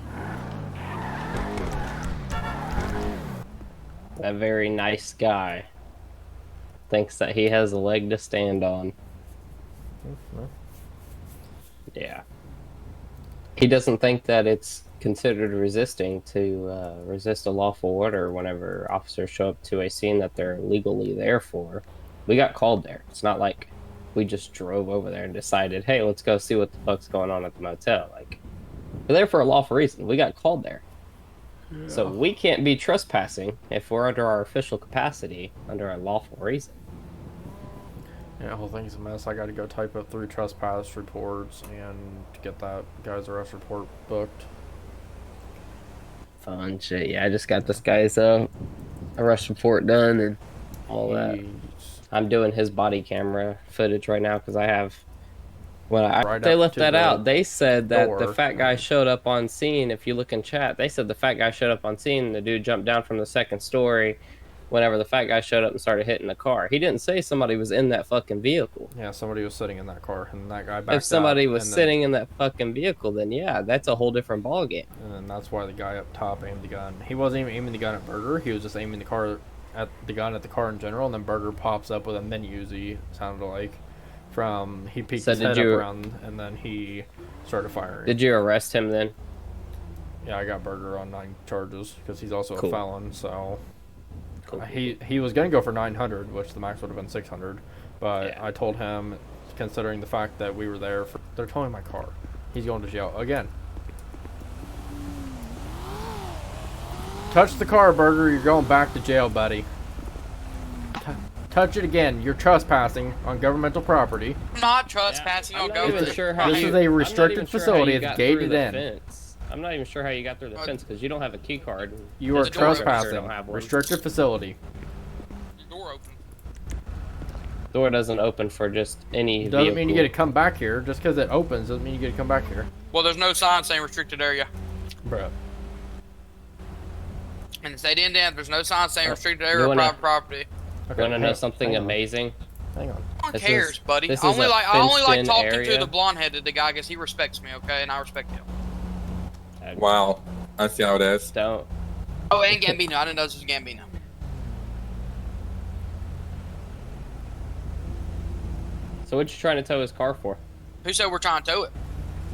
That very nice guy thinks that he has a leg to stand on. Yeah. He doesn't think that it's considered resisting to resist a lawful order whenever officers show up to a scene that they're legally there for. We got called there. It's not like we just drove over there and decided, hey, let's go see what the fuck's going on at the motel. Like, we're there for a lawful reason. We got called there. Yeah. So we can't be trespassing if we're under our official capacity under a lawful reason. Yeah, the whole thing's a mess. I got to go type up 3 trespass reports and get that guy's arrest report booked. Fun shit. Yeah, I just got this guy's arrest report done and all that. I'm doing his body camera footage right now because I have. When they left that out, they said that the fat guy showed up on scene. If you look in chat, they said the fat guy showed up on scene and the dude jumped down from the 2nd story whenever the fat guy showed up and started hitting the car. He didn't say somebody was in that fucking vehicle. Yeah, somebody was sitting in that car and that guy backed out. If somebody was sitting in that fucking vehicle, then yeah, that's a whole different ballgame. And then that's why the guy up top aimed the gun. He wasn't even aiming the gun at Burger. He was just aiming the car at the gun at the car in general, and then Burger pops up with a mini Uzi, sounded like. He peeked his head up around, and then he started firing. Did you arrest him then? Yeah, I got Burger on 9 charges because he's also a felon. So he was gonna go for 900, which the max would have been 600. But yeah. I told him, considering the fact that we were there, they're towing my car. He's going to jail again. Touch the car, Burger. You're going back to jail, buddy. Touch it again. You're trespassing on governmental property. I'm not trespassing on government. This is a restricted facility. It's gated in. I'm not even sure how you got through the fence because you don't have a key card. You are trespassing. Restricted facility. The door open. Door doesn't open for just any vehicle. Doesn't mean you get to come back here. Just because it opens doesn't mean you get to come back here. Well, there's no sign saying restricted area. Bruh. And state Indiana, there's no sign saying restricted area or private property. Okay, you want to know something amazing? Hang on. No one cares, buddy. I only like talking to the blonde-headed guy because he respects me, okay, and I respect him. Wow. I see how it is. Don't. Oh, and Gambino. I didn't know this was Gambino. So what you trying to tow his car for? Who said we're trying to tow it?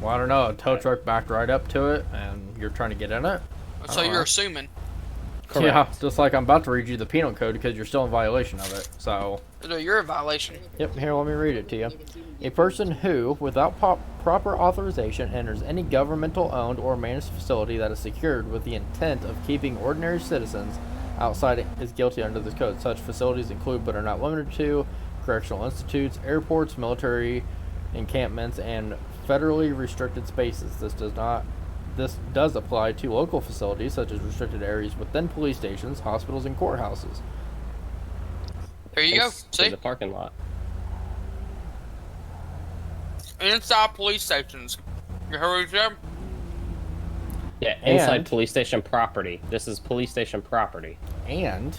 Well, I don't know. A tow truck backed right up to it, and you're trying to get in it? So you're assuming. Correct. Yeah, just like I'm about to read you the penal code because you're still in violation of it. So. No, you're in violation. Yep, here, let me read it to you. A person who, without proper authorization, enters any governmental-owned or managed facility that is secured with the intent of keeping ordinary citizens outside is guilty under this code. Such facilities include, but are not limited to, correctional institutes, airports, military encampments, and federally restricted spaces. This does apply to local facilities such as restricted areas within police stations, hospitals, and courthouses. There you go. See? The parking lot. Inside police stations. You heard what he said? Yeah, inside police station property. This is police station property. And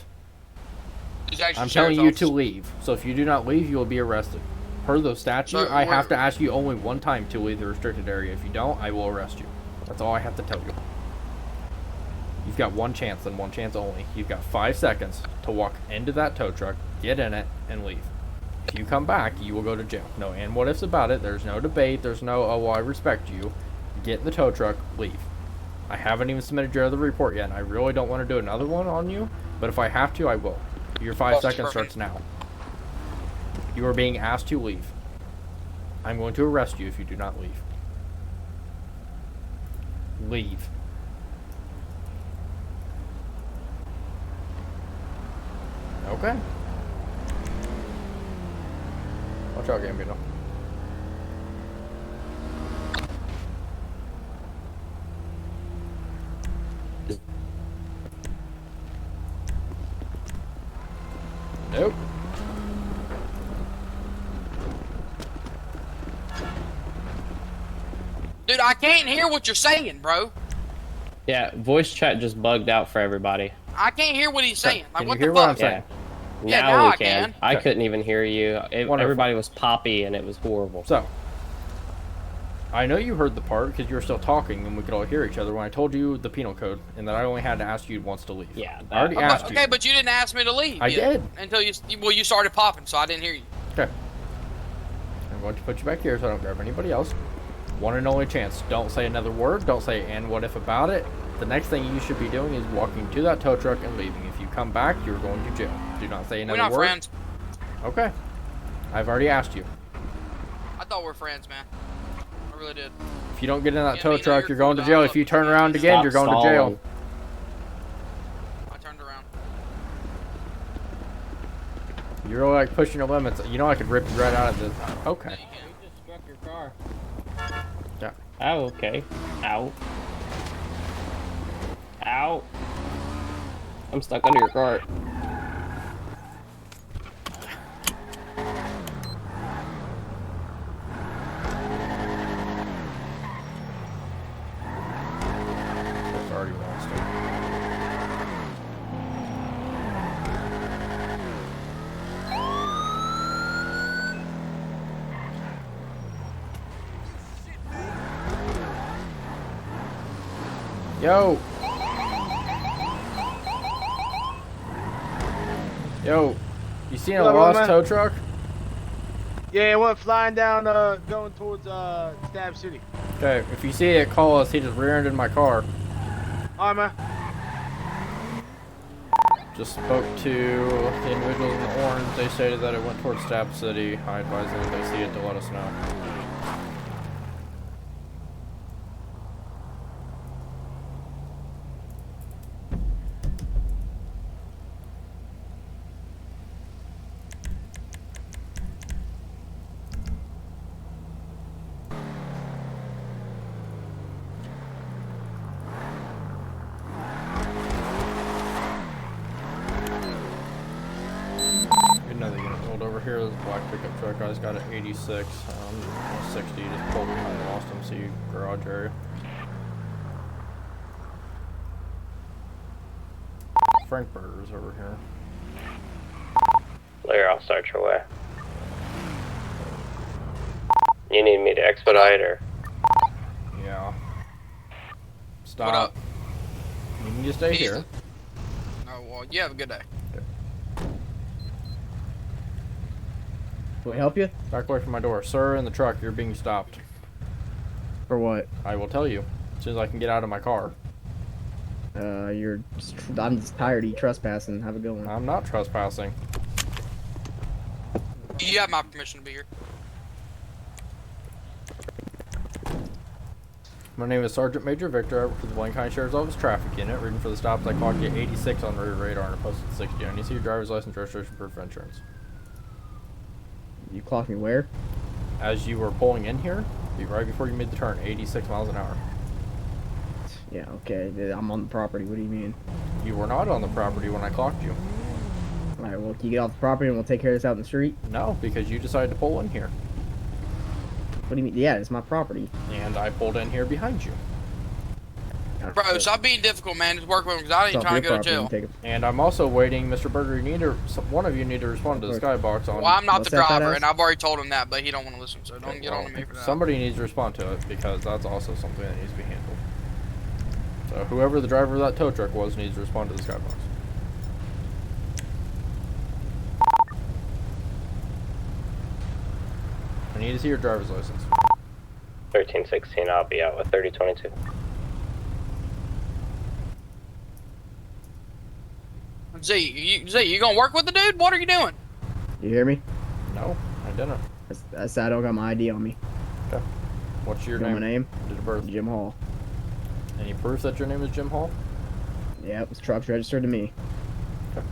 It's I'm telling you to leave. So if you do not leave, you will be arrested. Per the statute, So I have to ask you only one time to leave the restricted area. If you don't, I will arrest you. That's all I have to tell you. You've got one chance and one chance only. You've got 5 seconds to walk into that tow truck, get in it, and leave. If you come back, you will go to jail. No and what ifs about it. There's no debate. There's no, oh, well, I respect you. Get in the tow truck, leave. I haven't even submitted your other report yet, and I really don't want to do another one on you, but if I have to, I will. Your 5 seconds starts now. You are being asked to leave. I'm going to arrest you if you do not leave. Leave. Okay. Watch out, Gambino. Nope. Dude, I can't hear what you're saying, bro. Yeah, voice chat just bugged out for everybody. I can't hear what he's saying. Like, Can what you hear the what I'm fuck? saying? Yeah, Now now we I can. can. I Okay. couldn't even hear you. Wonderful. Everybody was poppy and it was horrible. So, I know you heard the part because you were still talking and we could all hear each other when I told you the penal code and that I only had to ask you once to leave. Yeah, I already asked you. Okay, but you didn't ask me to leave. I yet, did. Until you started popping, so I didn't hear you. Okay. I'm going to put you back here so I don't grab anybody else. One and only chance. Don't say another word. Don't say and what if about it. The next thing you should be doing is walking to that tow truck and leaving. If you come back, you're going to jail. Do not say another We're not word. friends. Okay. I've already asked you. I thought we were friends, man. I really did. If you don't get in that Yeah, tow me, no, truck, you're you're going to cool, jail. dog. If you turn around again, Stop you're going to jail. stalling. I turned around. You're like pushing your limits. You know I could rip you right out of this. Okay. You just struck your car. Yeah. Oh, okay. Ow. Ow. I'm stuck under your car. That's already lost it. Yo! Yo! You seen a What up, lost man? tow truck? Yeah, it went flying down, going towards Stab City. Okay, if you see it, call us. He just rear-ended my car. Alright, man. Just spoke to the individuals in the orange. They stated that it went towards Stab City. I advise them if they see it to let us know. Another unit rolled over here. There's a black pickup truck. Guy's got an 86, 60. Just pulled behind lost him. See garage area. Frank Burger's over here. Later, I'll start your way. You need me to expedite or? Yeah. Stop. What up? You need to stay here. Oh, well, you have a good day. Can we help you? Back away from my door. Sir, in the truck, you're being stopped. For what? I will tell you as soon as I can get out of my car. I'm just tired of you trespassing. Have a good one. I'm not trespassing. You have my permission to be here. My name is Sergeant Major Victor. I work for the Blaine County Sheriff's Office Traffic Unit. Reading for the stops, I clocked you at 86 on the rear radar and I posted 60. I need to see your driver's license, registration, proof of insurance. You clocked me where? As you were pulling in here, right before you made the turn, 86 miles an hour. Yeah, okay. I'm on the property. What do you mean? You were not on the property when I clocked you. Alright, well, can you get off the property and we'll take care of this out in the street? No, because you decided to pull in here. What do you mean? Yeah, it's my property. And I pulled in here behind you. Bro, stop being difficult, man. Just work with him, because I ain't trying to go to jail. And I'm also waiting, Mr. Berger, one of you need to respond to the skybox on... Well, I'm not the driver, and I've already told him that, but he don't want to listen, so don't get on to me for that. Somebody needs to respond to it, because that's also something that needs to be handled. So whoever the driver of that tow truck was needs to respond to the skybox. I need to see your driver's license. 1316, I'll be out with 3022. Z, you gonna work with the dude? What are you doing? You hear me? No, I didn't. I said I don't got my ID on me. Okay. What's your You know name? my name? Date of birth? Jim Hall. Any proof that your name is Jim Hall? Yeah, this truck's registered to me. Okay.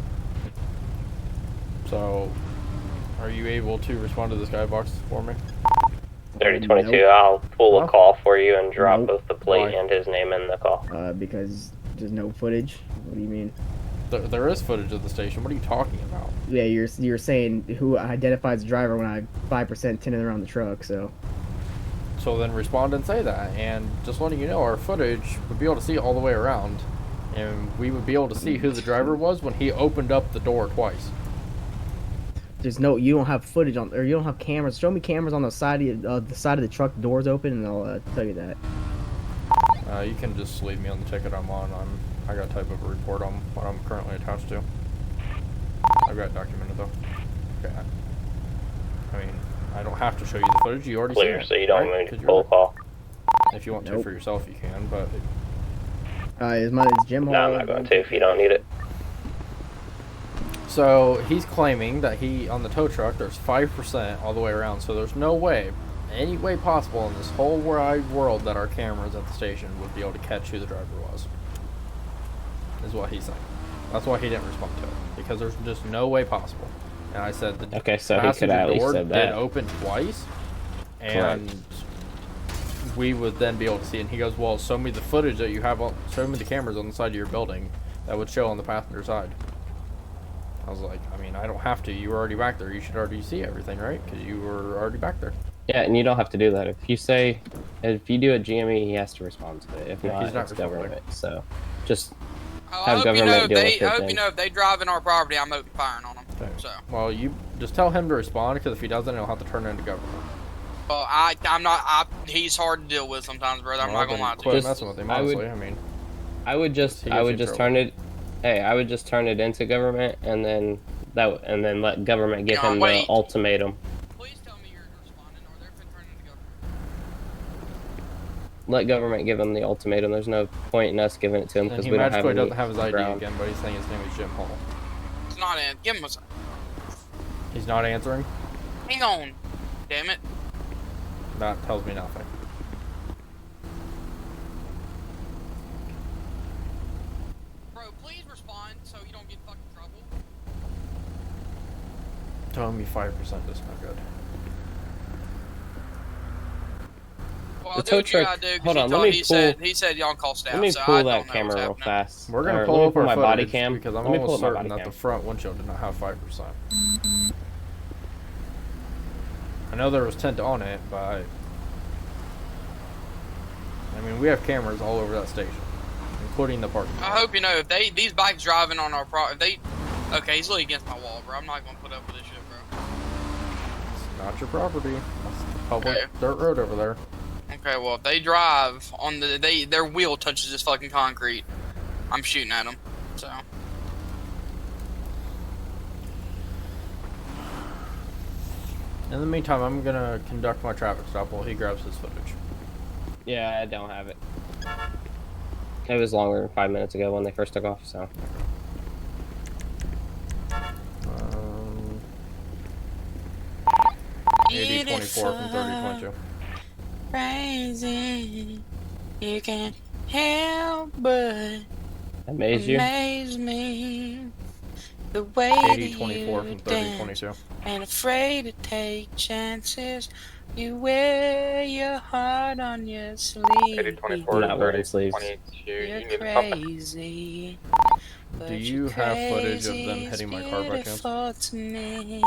So, are you able to respond to the skybox for me? 3022, Nope. I'll pull a call for you and drop Nope. both the plate Why? and his name in the call. Because there's no footage. What do you mean? There is footage of the station. What are you talking about? Yeah, you're saying who identifies the driver when I 5% tinted around the truck, so. So then respond and say that. And just letting you know, our footage would be able to see all the way around. And we would be able to see who the driver was when he opened up the door twice. You don't have footage on, or you don't have cameras. Show me cameras on the side of the truck, the doors open, and I'll tell you that. You can just leave me on the ticket I'm on. I got type of a report on what I'm currently attached to. I've got it documented though. Okay. I mean, I don't have to show you the footage. You already Clear, seen it, so you don't right? need to pull a call. If you want to Nope. for yourself, you can. But My name's Jim Hall. No, I'm not going to if you don't need it. so he's claiming that on the tow truck there's 5% all the way around. So there's no way, any way possible in this whole wide world that our cameras at the station would be able to catch who the driver was. Is what he's saying. That's why he didn't respond to it, because there's just no way possible. And I said the Okay, so he passenger could at least door said did that. open twice, and we would then be able to see it. And he goes, "Well, show me the footage that you have show me the cameras on the side of your building that would show on the passenger side." I was like, I mean, I don't have to. You were already back there. You should already see everything, right? Because you were already back there. Yeah, and you don't have to do that. If you do a GME, he has to respond to it. If Yeah, not, he's not it's responding. government. So, just I have hope you know government if deal they, with it. I hope then. you know if they drive in our property, I'm open firing on them. Okay. So, Well, you just tell him to respond, because if he doesn't, he'll have to turn it into government. well, I'm not. He's hard to deal with sometimes, brother. I'm Well, not gonna lie to quit you. messing with him, I would- honestly. I mean, I would just turn it. Hey, I would just turn it into government, and then let government give him wait. the ultimatum. Please tell me you're responding, or they're turning into government. Let government give him the ultimatum. There's no point in us giving it to him and because he we don't have magically any doesn't have his ID ground. again, but he's saying his name is Jim Hall. It's not in. Give him a. He's not answering. Hang on. Damn it. That tells me nothing. Bro, please respond so you don't get fucking trouble. Telling me 5% is not good. Well, The do tow what you truck. gotta do, 'cause Hold on, he let told- me he pull. said he said y'all call staff. Let me so I pull don't that know what's camera real happening. We're fast. gonna Or let pull me up pull our my footage body cam because I'm Let me pull almost up my certain body that cam. the front windshield did not have 5%. I know there was tint on it, but I mean, we have cameras all over that station, including the parking lot. I hope you know if these bikes driving on our okay, he's literally against my wall, bro. I'm not gonna put up with this shit, bro. It's not your property. That's the public Okay. dirt road over there. Okay, well if they drive on their wheel touches this fucking concrete, I'm shooting at him. So. In the meantime, I'm gonna conduct my traffic stop while he grabs his footage. Yeah, I don't have it. It was longer than 5 minutes ago when they first took off, so. 8024 from 3022. Crazy. You can't help but amaze me. The way 8024 from you 3022. dance, ain't afraid to take chances. You wear your heart on your sleeve. 8024, not wearing sleeves. 22. You're You need to crazy. Do you have footage of them hitting my car by chance? Negative.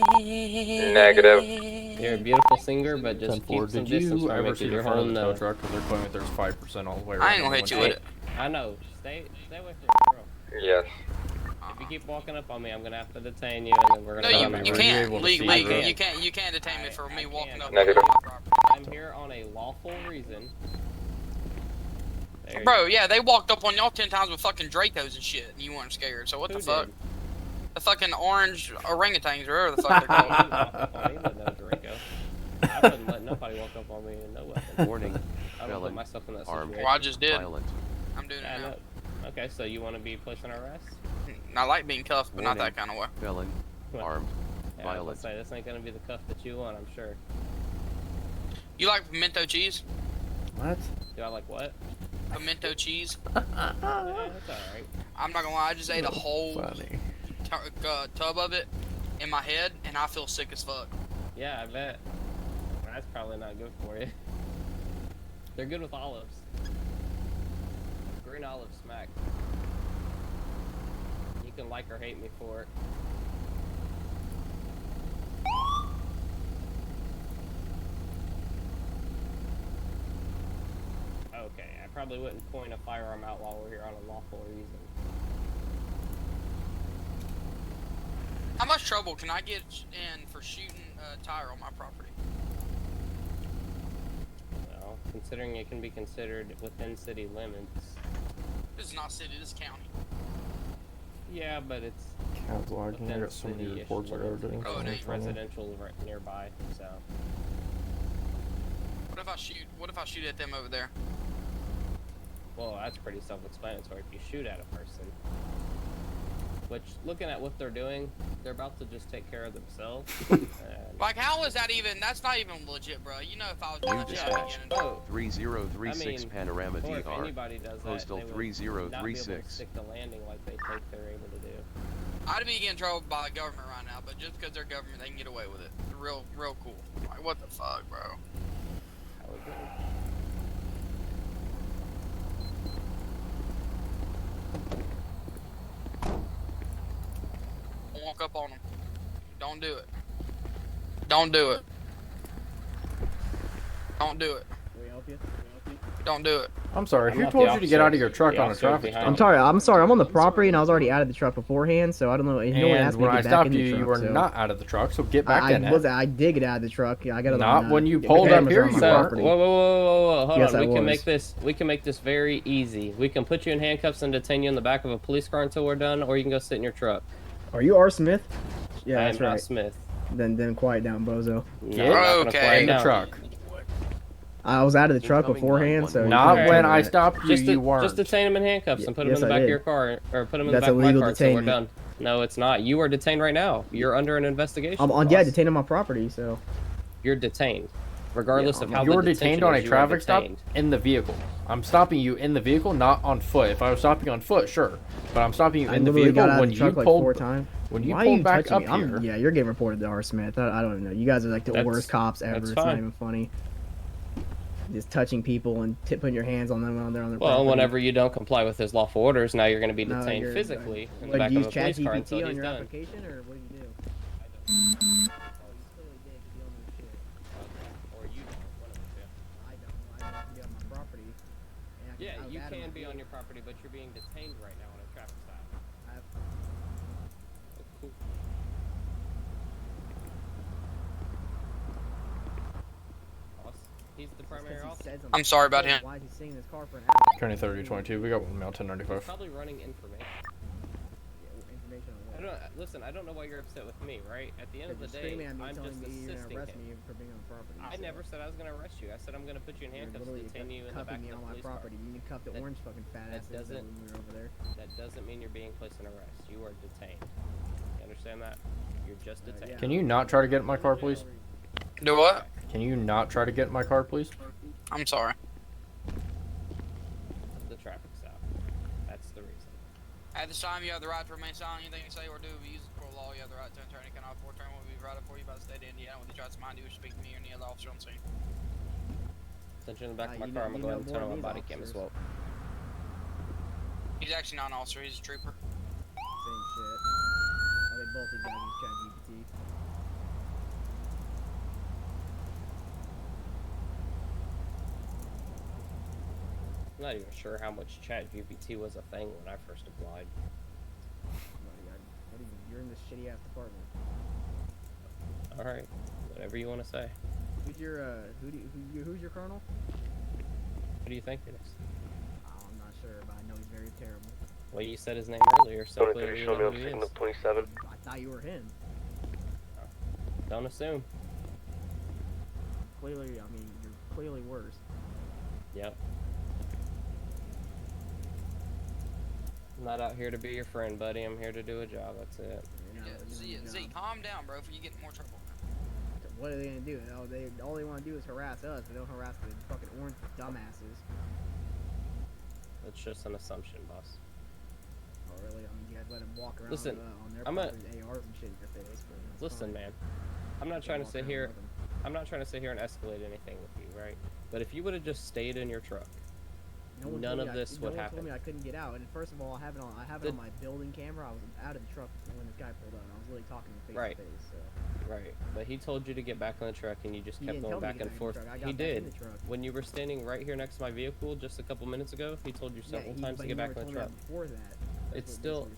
You're a beautiful singer, but just 10-4. keep some Did distance you from me ever because see the you're front of the holding tow truck? Because they're claiming there's 5% all the way around. I ain't gonna hit you with it. I know. Stay away from me, bro. Yes. If you keep walking up on me, I'm gonna have to detain you, and then we're gonna. No, you can't. Legally, you can't detain me for me walking up on your property. I'm here on a lawful reason. Bro, yeah, they walked up on y'all 10 times with fucking Dracos and shit, and you weren't scared. So what the fuck? Did? The fucking orange orangutans or whatever the fuck they're called. I wouldn't let nobody walk up on me and no weapon. Warning. I don't put myself in that situation. Well, I just did. Violent. I'm doing it now. Okay, so you want to be placed on arrest? I like being cuffed, but not that kind of way. Felon. Armed. Yeah, Violent. let's say this ain't gonna be the cuff that you want, I'm sure. You like pimento cheese? What? Do I like what? Pimento cheese? Yeah, that's alright. I'm not gonna lie, I just ate a whole Funny. tub of it in my head, and I feel sick as fuck. Yeah, I bet. That's probably not good for you. They're good with olives. Green olive smack. You can like or hate me for it. Okay, I probably wouldn't point a firearm out while we're here on a lawful reason. How much trouble can I get in for shooting a tire on my property? Well, considering it can be considered within city limits. This is not city, this is county. Yeah, but it's Cavs lagging. I got so many city-ish reports I gotta do. limits. Oh, it ain't. Residential right nearby, so. What if I shoot at them over there? Well, that's pretty self-explanatory if you shoot at a person. Which, looking at what they're doing, they're about to just take care of themselves. Like, how is that even? That's not even legit, bro. You know, if I was New legit, dispatch. Oh. 3036 Panorama or if DR. anybody does that, Postal they would not be able to 3036. stick the landing like they think they're able to do. I'd be getting trouble by the government right now, but just because they're government, they can get away with it. Real cool. Like, what the fuck, bro? How would you? Walk up on them. Don't do it. Don't do it. Don't do it. Can we help you? Don't do it. I'm sorry, I'm who not told the you to get out of your officer. truck The on a officer's traffic behind stop? I'm sorry. I'm on the property and I was already out of the truck beforehand, so I don't know. No one And asked me when to I get back stopped in the you, truck. you were so. not out of the truck, so get back in it. I did get out of the truck. I got Not when you the pulled up cameras here, are on you my weren't. property. Whoa, hold Yes, on. I We can was. make this very easy. We can put you in handcuffs and detain you in the back of a police car until we're done, or you can go sit in your truck. Are you R. Smith? Yeah, I that's am not right. Smith. Then quiet down, bozo. No, I'm not gonna quiet in the down. truck. I was out of the truck Incoming beforehand, so. Not Okay. when I stopped you, Just you weren't. Just detain him in handcuffs and put him Yes, in the I back of did. your car, or put him in That's the back of my illegal car until we're detainment. done. No, it's not. You are detained right now. You're under an investigation. I'm on. boss. Yeah, detained on my property, so. You're detained, regardless Yeah, of how You're the detained detention on a is, you are traffic stop detained. in the vehicle. I'm stopping you in the vehicle, not on foot. If I was stopping you on foot, sure, but I'm stopping you I in the literally vehicle got out of when the you truck like pulled. 4 times. When you Why are pulled you back touching up me? here. Yeah, you're getting reported to R. Smith. I don't even know. You guys are like the worst cops ever. that's It's not fine. even funny. Just touching people and putting your hands on them when they're on their Well, property. whenever you don't comply with his lawful orders, now you're going to be No, detained you're- physically in the What, back do you of use a police car ChatGPT until on he's your done. application, or what do you do? Or you don't, one of the two. I don't have to be on my property. And I Yeah, I was you out of can my be on vehicle. your property, but you're being detained right now on a traffic stop. Boss, he's the primary Because he officer. said something. I'm sorry about him. Why is he sitting in his car for an hour? County 3022. We got one male 1095. Probably running information. Information on I what? don't listen. I don't know why you're upset with me, right? At the end of the day, Screaming at me, I'm telling just me you're gonna assisting arrest him. me for being on property. I so. never said I was gonna arrest you. I said I'm gonna put you in You're handcuffs and literally detain you in the back cuffing me of on the my police property. car. You cuffed the That- orange fucking fat that ass doesn't- when we were over there. That doesn't mean you're being placed in arrest. You are detained. You understand that? You're just detained. Can you not try to get in my car, please? Do what? Can you not try to get in my car, please? I'm sorry. The traffic stop. That's the reason. At this time, you have the right to remain silent. Anything you say or do, if you use the court of law, you have the right to enter any kind of forthturn will be provided for you by the state of Indiana. When you try to mind you, or speak to me or any other officer on scene. Since you're in the back of my you car, know- I'm you gonna go ahead know and turn more on my than body these cam as officers. well. He's actually not an officer. He's a trooper. Same shit. I think both these guys use ChatGPT. I'm not even sure how much ChatGPT was a thing when I first applied. You're in this shitty ass department. All right, whatever you want to say. Who's your who's your colonel? What do you think it is? Oh, I'm not sure, but I know he's very terrible. Well, you said his name earlier, so clearly you know who he is. 27. I thought you were him. Don't assume. Clearly, I mean, you're clearly worse. Yep. I'm not out here to be your friend, buddy. I'm here to do a job. That's it. Z, calm down, bro, before you get in more trouble. What are they gonna do? All they want to do is harass us. They don't harass the fucking orange dumbasses. That's just an assumption, boss. Oh really? I mean, you guys let them walk around Listen, on their I'm property with ARs and shit in your face. But that's Listen, fine. man. I'm not trying to walk sit around here. with 'em. I'm not trying to sit here and escalate anything with you, right? But if you would have just stayed in your truck, none of this would No one happen. told me I couldn't get out. And first of all, I have it on my building camera. I was out of the truck when this guy pulled up. I was literally talking face Right. to face. So. Right, but he told you to get back on the truck and you just He kept didn't going tell me to back get and back in the forth. truck. I got He back in did. the truck. When you were standing right here next to my vehicle just a couple minutes ago, he told you several times to get back on the truck. Before that, It's still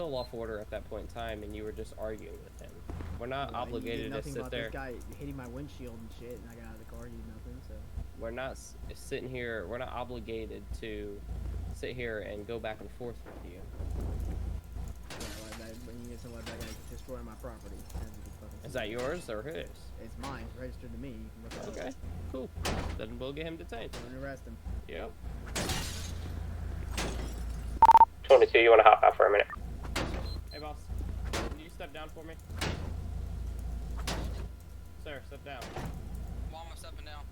a lawful order at that point in time, and you were just arguing with him. We're not obligated to sit about there. This guy hitting my windshield and shit, and I got out of the car. He did nothing. So. We're not sitting here. We're not obligated to sit here and go back and forth with you. When you get someone that guy destroying my property. Is that yours or his? It's mine. It's registered to me. You can look it up. Okay, cool. Then we'll get him detained. We're gonna arrest him. Yep. 22, you want to hop out for a minute? Hey, boss. Can you step down for me? Sir, step down. Why am I stepping down?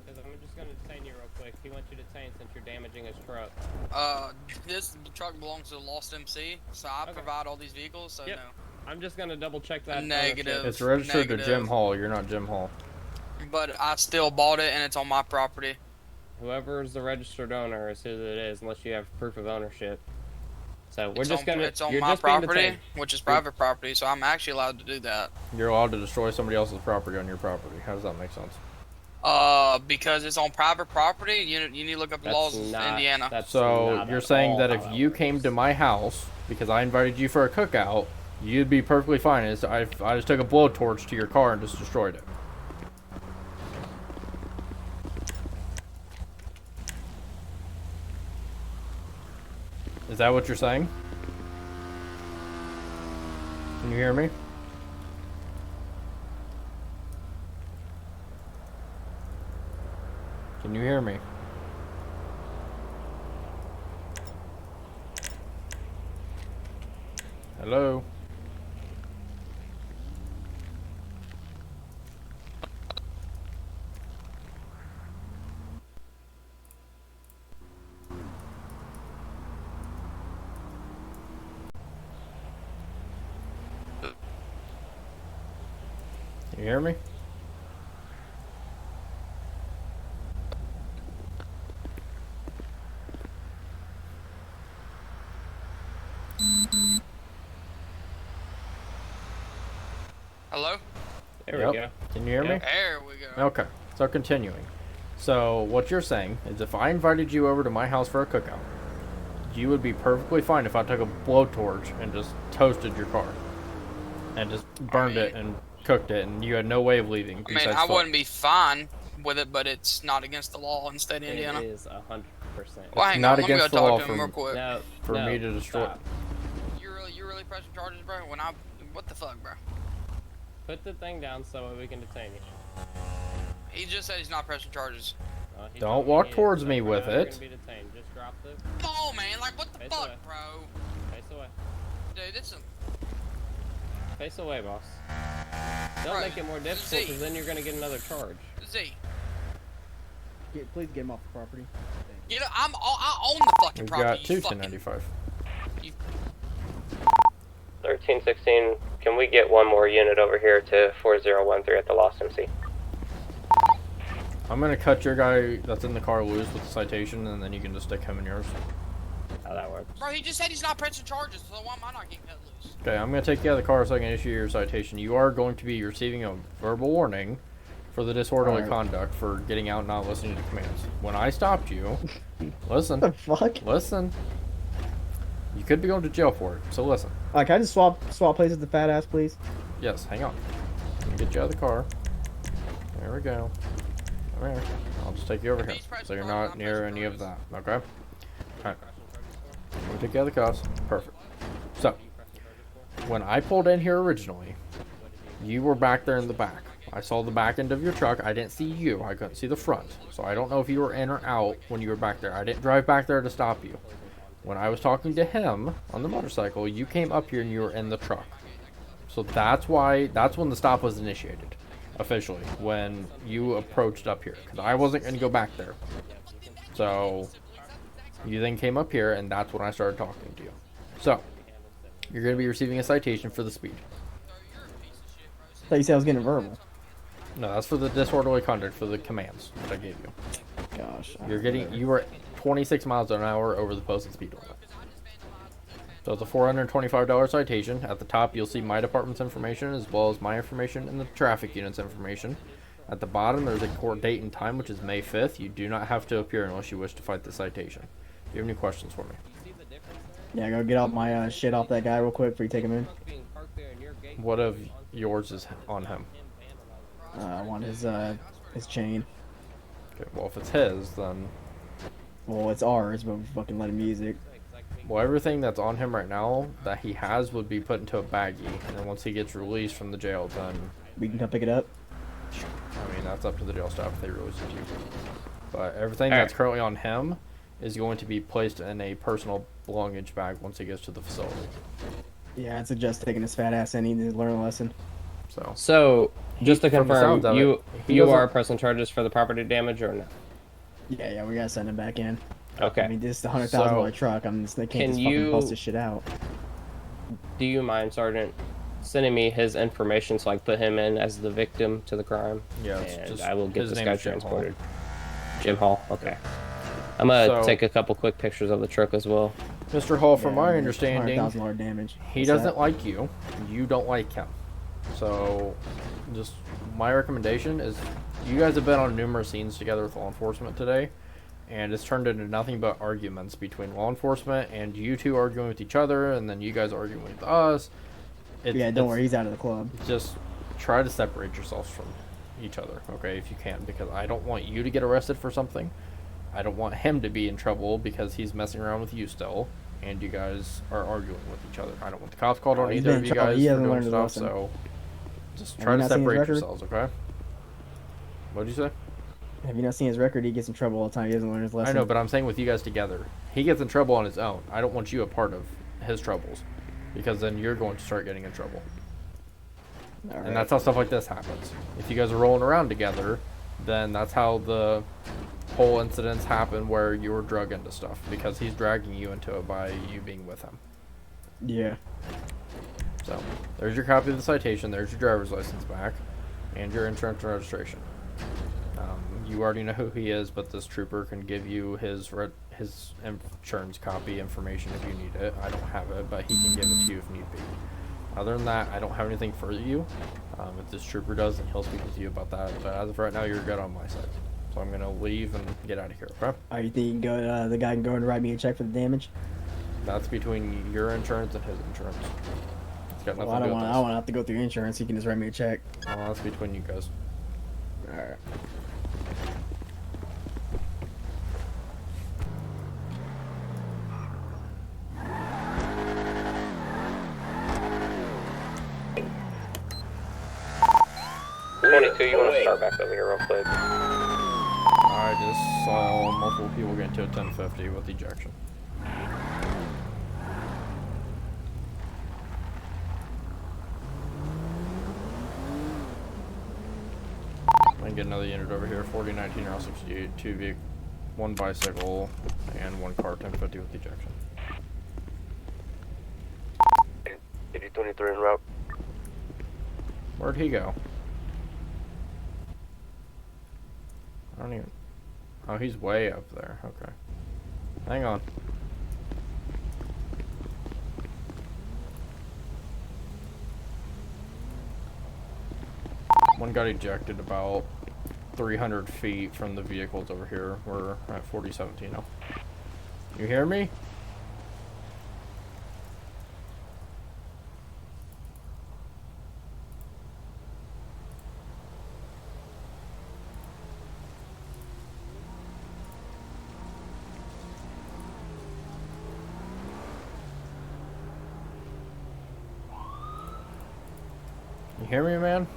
Because I'm just going to detain you real quick. He wants you detained since you're damaging his truck. This truck belongs to the Lost MC, so I provide all these vehicles, so Yep. no. I'm just going to double check that. Negative. It's registered to Negative. Jim Hall. You're not Jim Hall. But I still bought it, and it's on my property. Whoever's the registered owner is who it is, unless you have proof of ownership. So we're It's just on, gonna. It's on you're my just being property, detained. which is private property, so I'm actually allowed to do that. You're allowed to destroy somebody else's property on your property. How does that make sense? Because it's on private property, you need to look up the laws of Indiana. So you're saying that if you came to my house because I invited you for a cookout, you'd be perfectly fine. I just took a blowtorch to your car and just destroyed it. Is that what you're saying? Can you hear me? Can you hear me? Hello? You hear me? Hello? There we go. Can you hear me? There we go. Okay, so continuing. So what you're saying is if I invited you over to my house for a cookout, you would be perfectly fine if I took a blowtorch and just toasted your car. And just burned it and cooked it, and you had no way of leaving. I mean, I wouldn't be fine. with it, but it's not against the law in state of Indiana. It is 100%. Well, hang not on. Let me go against the talk law to him real quick. for me to destroy. Stop. You're really pressing charges, bro? What the fuck, bro? Put the thing down so we can detain you. He just said he's not pressing charges. Don't walk towards me with it. Gonna be detained. Just drop the. Come on, man. Like, what the Face fuck, away. bro? Face away. Dude, it's some. Face away, boss. Don't Bro, make it more difficult, because then you're gonna get another charge. Z. Please get him off the property. You know, I own the fucking We've property. got two you fucking. 1095. 1316, can we get one more unit over here to 4013 at the Lost MC? I'm gonna cut your guy that's in the car loose with the citation, and then you can just stick him in yours. How that works. Bro, he just said he's not pressing charges, so why am I not getting cut loose? Okay, I'm gonna take you out of the car so I can issue your citation. You are going to be receiving a verbal warning for the disorderly conduct for getting out and not listening to commands. When I stopped you, listen. What the fuck? Listen. You could be going to jail for it, so listen. Can I just swap places with the fat ass, please? Yes, hang on. Let me get you out of the car. There we go. Come here. I'll just take you over here, so you're not near any of that, okay? Alright. We'll take you out of the cuffs. Perfect. So, when I pulled in here originally, you were back there in the back. I saw the back end of your truck. I didn't see you. I couldn't see the front. So I don't know if you were in or out when you were back there. I didn't drive back there to stop you. When I was talking to him on the motorcycle, you came up here and you were in the truck. So that's when the stop was initiated, officially, when you approached up here. Because I wasn't going to go back there. So, you then came up here, and that's when I started talking to you. So, you're going to be receiving a citation for the speed. I thought you said I was getting a verbal. No, that's for the disorderly conduct for the commands that I gave you. Gosh. You were 26 miles an hour over the posted speed limit. So it's a $425 citation. At the top, you'll see my department's information as well as my information and the traffic unit's information. At the bottom, there's a court date and time, which is May 5th. You do not have to appear unless you wish to fight the citation. Do you have any questions for me? Yeah, go get all my shit off that guy real quick before you take him in. What of yours is on him? I want his chain. Okay, well, if it's his, then... Well, it's ours, but we fucking let him use it. Well, everything that's on him right now that he has would be put into a baggie, and then once he gets released from the jail, then... We can come pick it up? I mean, that's up to the jail staff if they release it to you. But everything that's currently on him is going to be placed in a personal belongings bag once he gets to the facility. Yeah, I'd suggest taking his fat ass in. He needs to learn a lesson. So, just to confirm, you are doesn't- pressing charges for the property damage or no? Yeah, we gotta send him back in. Okay. I mean, this is a $100,000 truck. They can't Can just you- fucking bust this shit out. Do you mind, Sergeant, sending me his information so I can put him in as the victim to the crime? Yeah, it's and just- I will get his this name guy is Jim Hall. transported. Jim Hall. Okay. I'm gonna So- take a couple quick pictures of the truck as well. Mr. Hall, from Yeah, my it's understanding, $100,000 damage. he What's doesn't that? like you. You don't like him. So, just my recommendation is you guys have been on numerous scenes together with law enforcement today, and it's turned into nothing but arguments between law enforcement and you two arguing with each other, and then you guys arguing with us. Yeah, don't worry, he's out of the club. Just try to separate yourselves from each other, okay, if you can, because I don't want you to get arrested for something. I don't want him to be in trouble because he's messing around with you still, and you guys are arguing with each other. I don't want the cops called on he's either been of in you trouble. guys He for hasn't doing learned his stuff, lesson. so just Have try you to not seen his separate record? yourselves, okay? What'd you say? Have you not seen his record? He gets in trouble all the time. He doesn't learn his lesson. I know, but I'm saying with you guys together. He gets in trouble on his own. I don't want you a part of his troubles, because then you're going to start getting in trouble. And that's how stuff like this happens. If you guys are rolling around together, then that's how the whole incidents happen where you were drug into stuff, because he's dragging you into it by you being with him. Yeah. So, there's your copy of the citation, there's your driver's license back, and your insurance and registration. You already know who he is, but this trooper can give you his insurance copy information if you need it. I don't have it, but he can give it to you if need be. Other than that, I don't have anything for you. If this trooper does, then he'll speak with you about that. But as of right now, you're good on my side. So I'm going to leave and get out of here, okay? You think you can go, the guy can go and write me a check for the damage? That's between your insurance and his insurance. It's got nothing Well, I to do don't with want. us. I don't want to have to go through insurance. He can just write me a check. Well, that's between you guys. All right. 202, you want to start back over here real quick? I just saw multiple people get into a 1050 with ejection. I get another unit over here, 4019 R68, one bicycle, and one car 1050 with ejection. 8023 en route. Where'd he go? I don't even... Oh, he's way up there. Okay. Hang on. One got ejected about 300 feet from the vehicles over here. We're at 4017 now. You hear me? You hear me, man?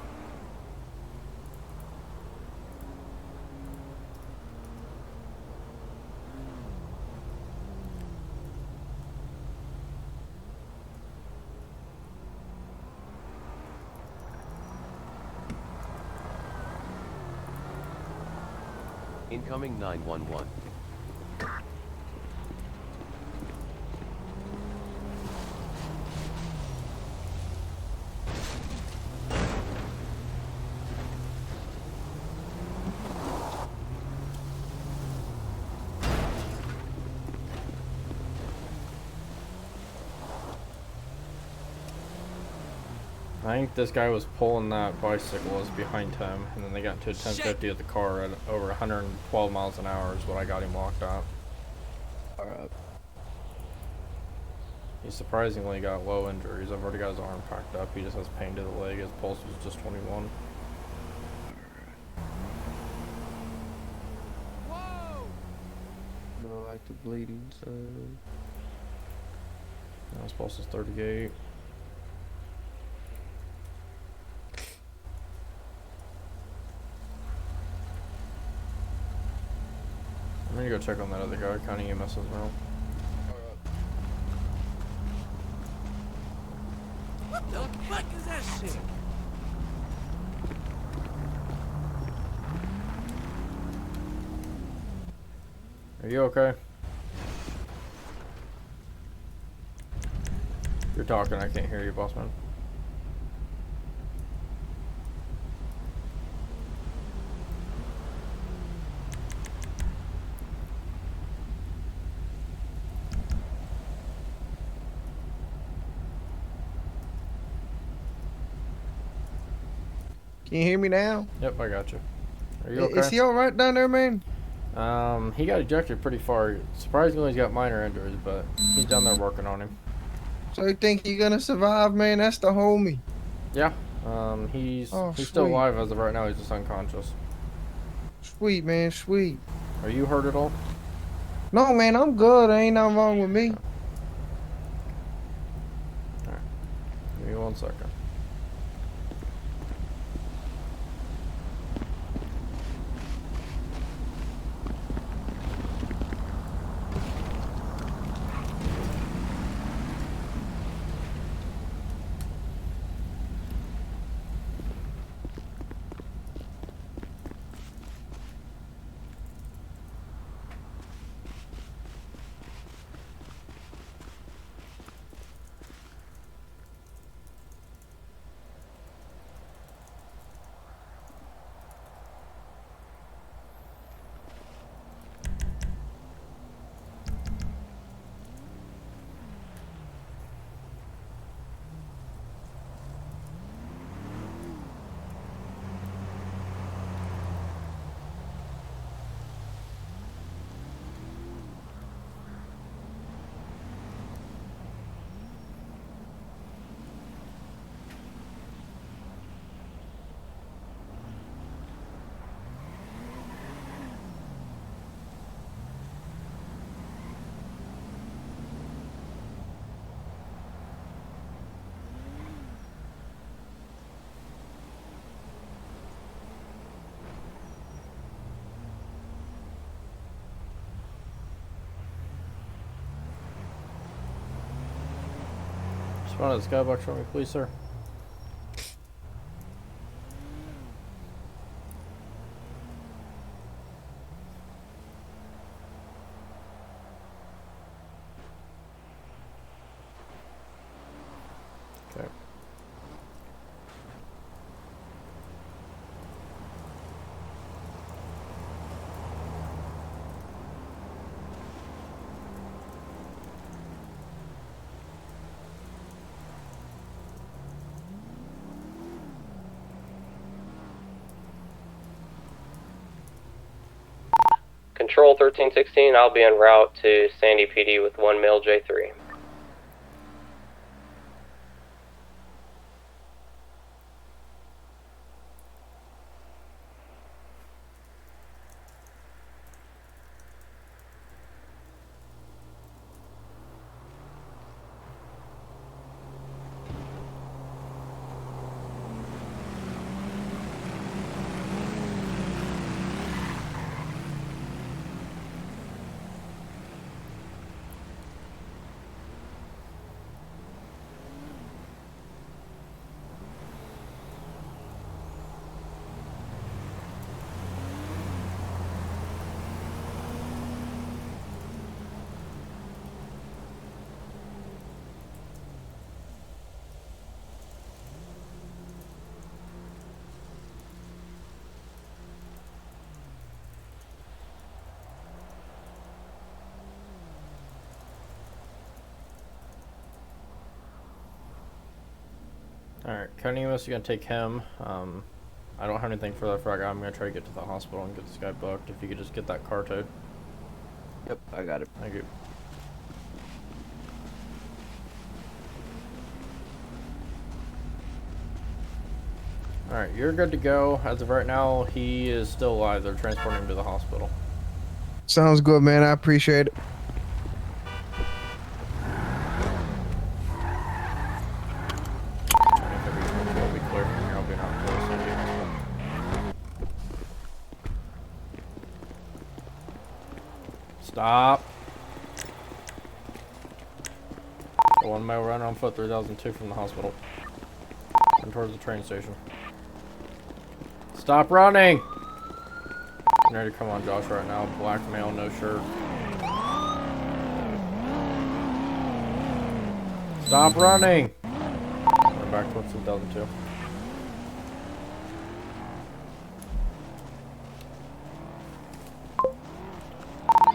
Incoming 911. I think this guy was pulling that bicycle was behind him, and then they got into a 1050 at the car at over 112 miles an hour is what I got him locked up. Alright. He surprisingly got low injuries. I've already got his arm packed up. He just has pain to the leg. His pulse was just 21. No, like the bleeding sign. Now his pulse is 38. I'm gonna go check on that other guy. County EMS as well. What the fuck is that shit? Are you okay? You're talking, I can't hear you, boss man. Can you hear me now? Yep, I got you. Are you okay? Is he alright down there, man? He got ejected pretty far. Surprisingly, he's got minor injuries, but he's down there working on him. So you think you're gonna survive, man? That's the homie. Yeah. He's still sweet. alive as of right now. He's just unconscious. Sweet, man, sweet. Are you hurt at all? No, man, I'm good. Ain't nothing wrong with me. Alright. Give me 1 second. Go on the skybox for me, please, sir. Okay. Control 1316, I'll be en route to Sandy PD with 1 male J3. Alright, County US is gonna take him. I don't have anything for that frag. I'm gonna try to get to the hospital and get this guy booked. If you could just get that car towed. Yep, I got it. Thank you. Alright, you're good to go. As of right now, he is still alive. They're transporting him to the hospital. Sounds good, man. I appreciate it. We'll be clear. I'll be not close. Thank you. Stop. 1 mile run on foot, 3002 from the hospital. And towards the train station. Stop running! I'm ready to come on Josh right now. Black male, no shirt. Stop running! We're back towards 2002.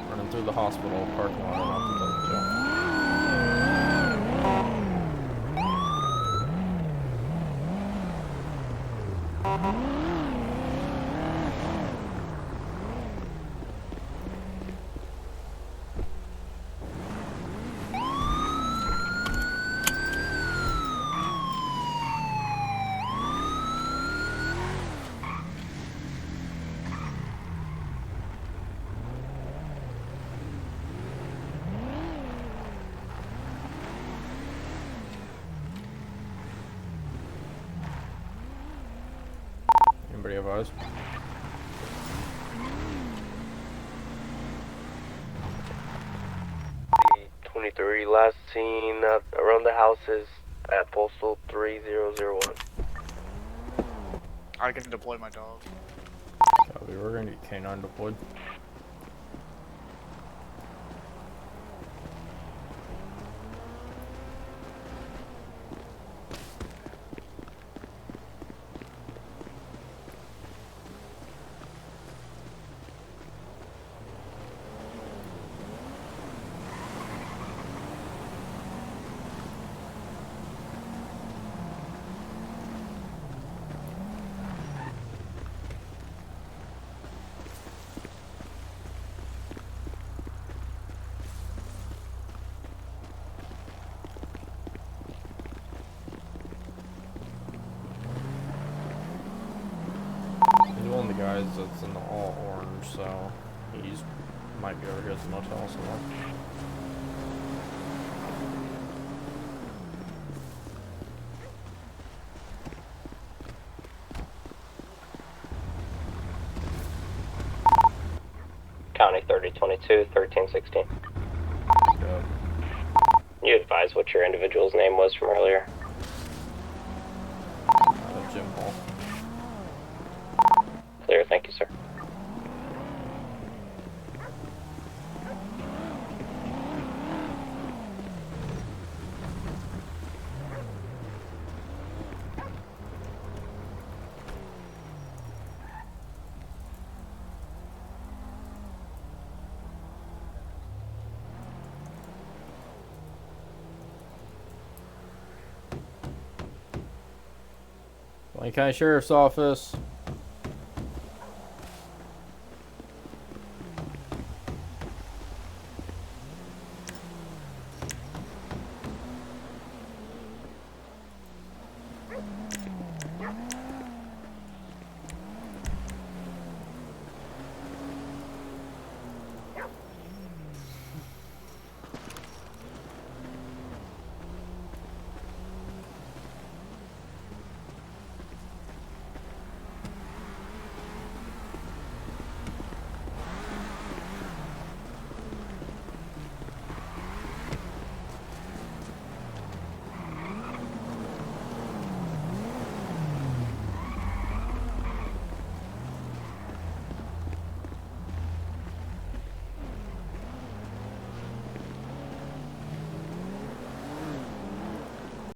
Running through the hospital parking lot and off 2002. Anybody have eyes? The 23 last seen around the houses at postal 3001. I can deploy my dog. Copy, we're gonna get K9 deployed. He's one of the guys that's in the all orange, so he's might be over here at the motel somewhere. County 3022, 1316. You advise what your individual's name was from earlier. Jim Hall. Clear, thank you, sir. Wayne County Sheriff's Office.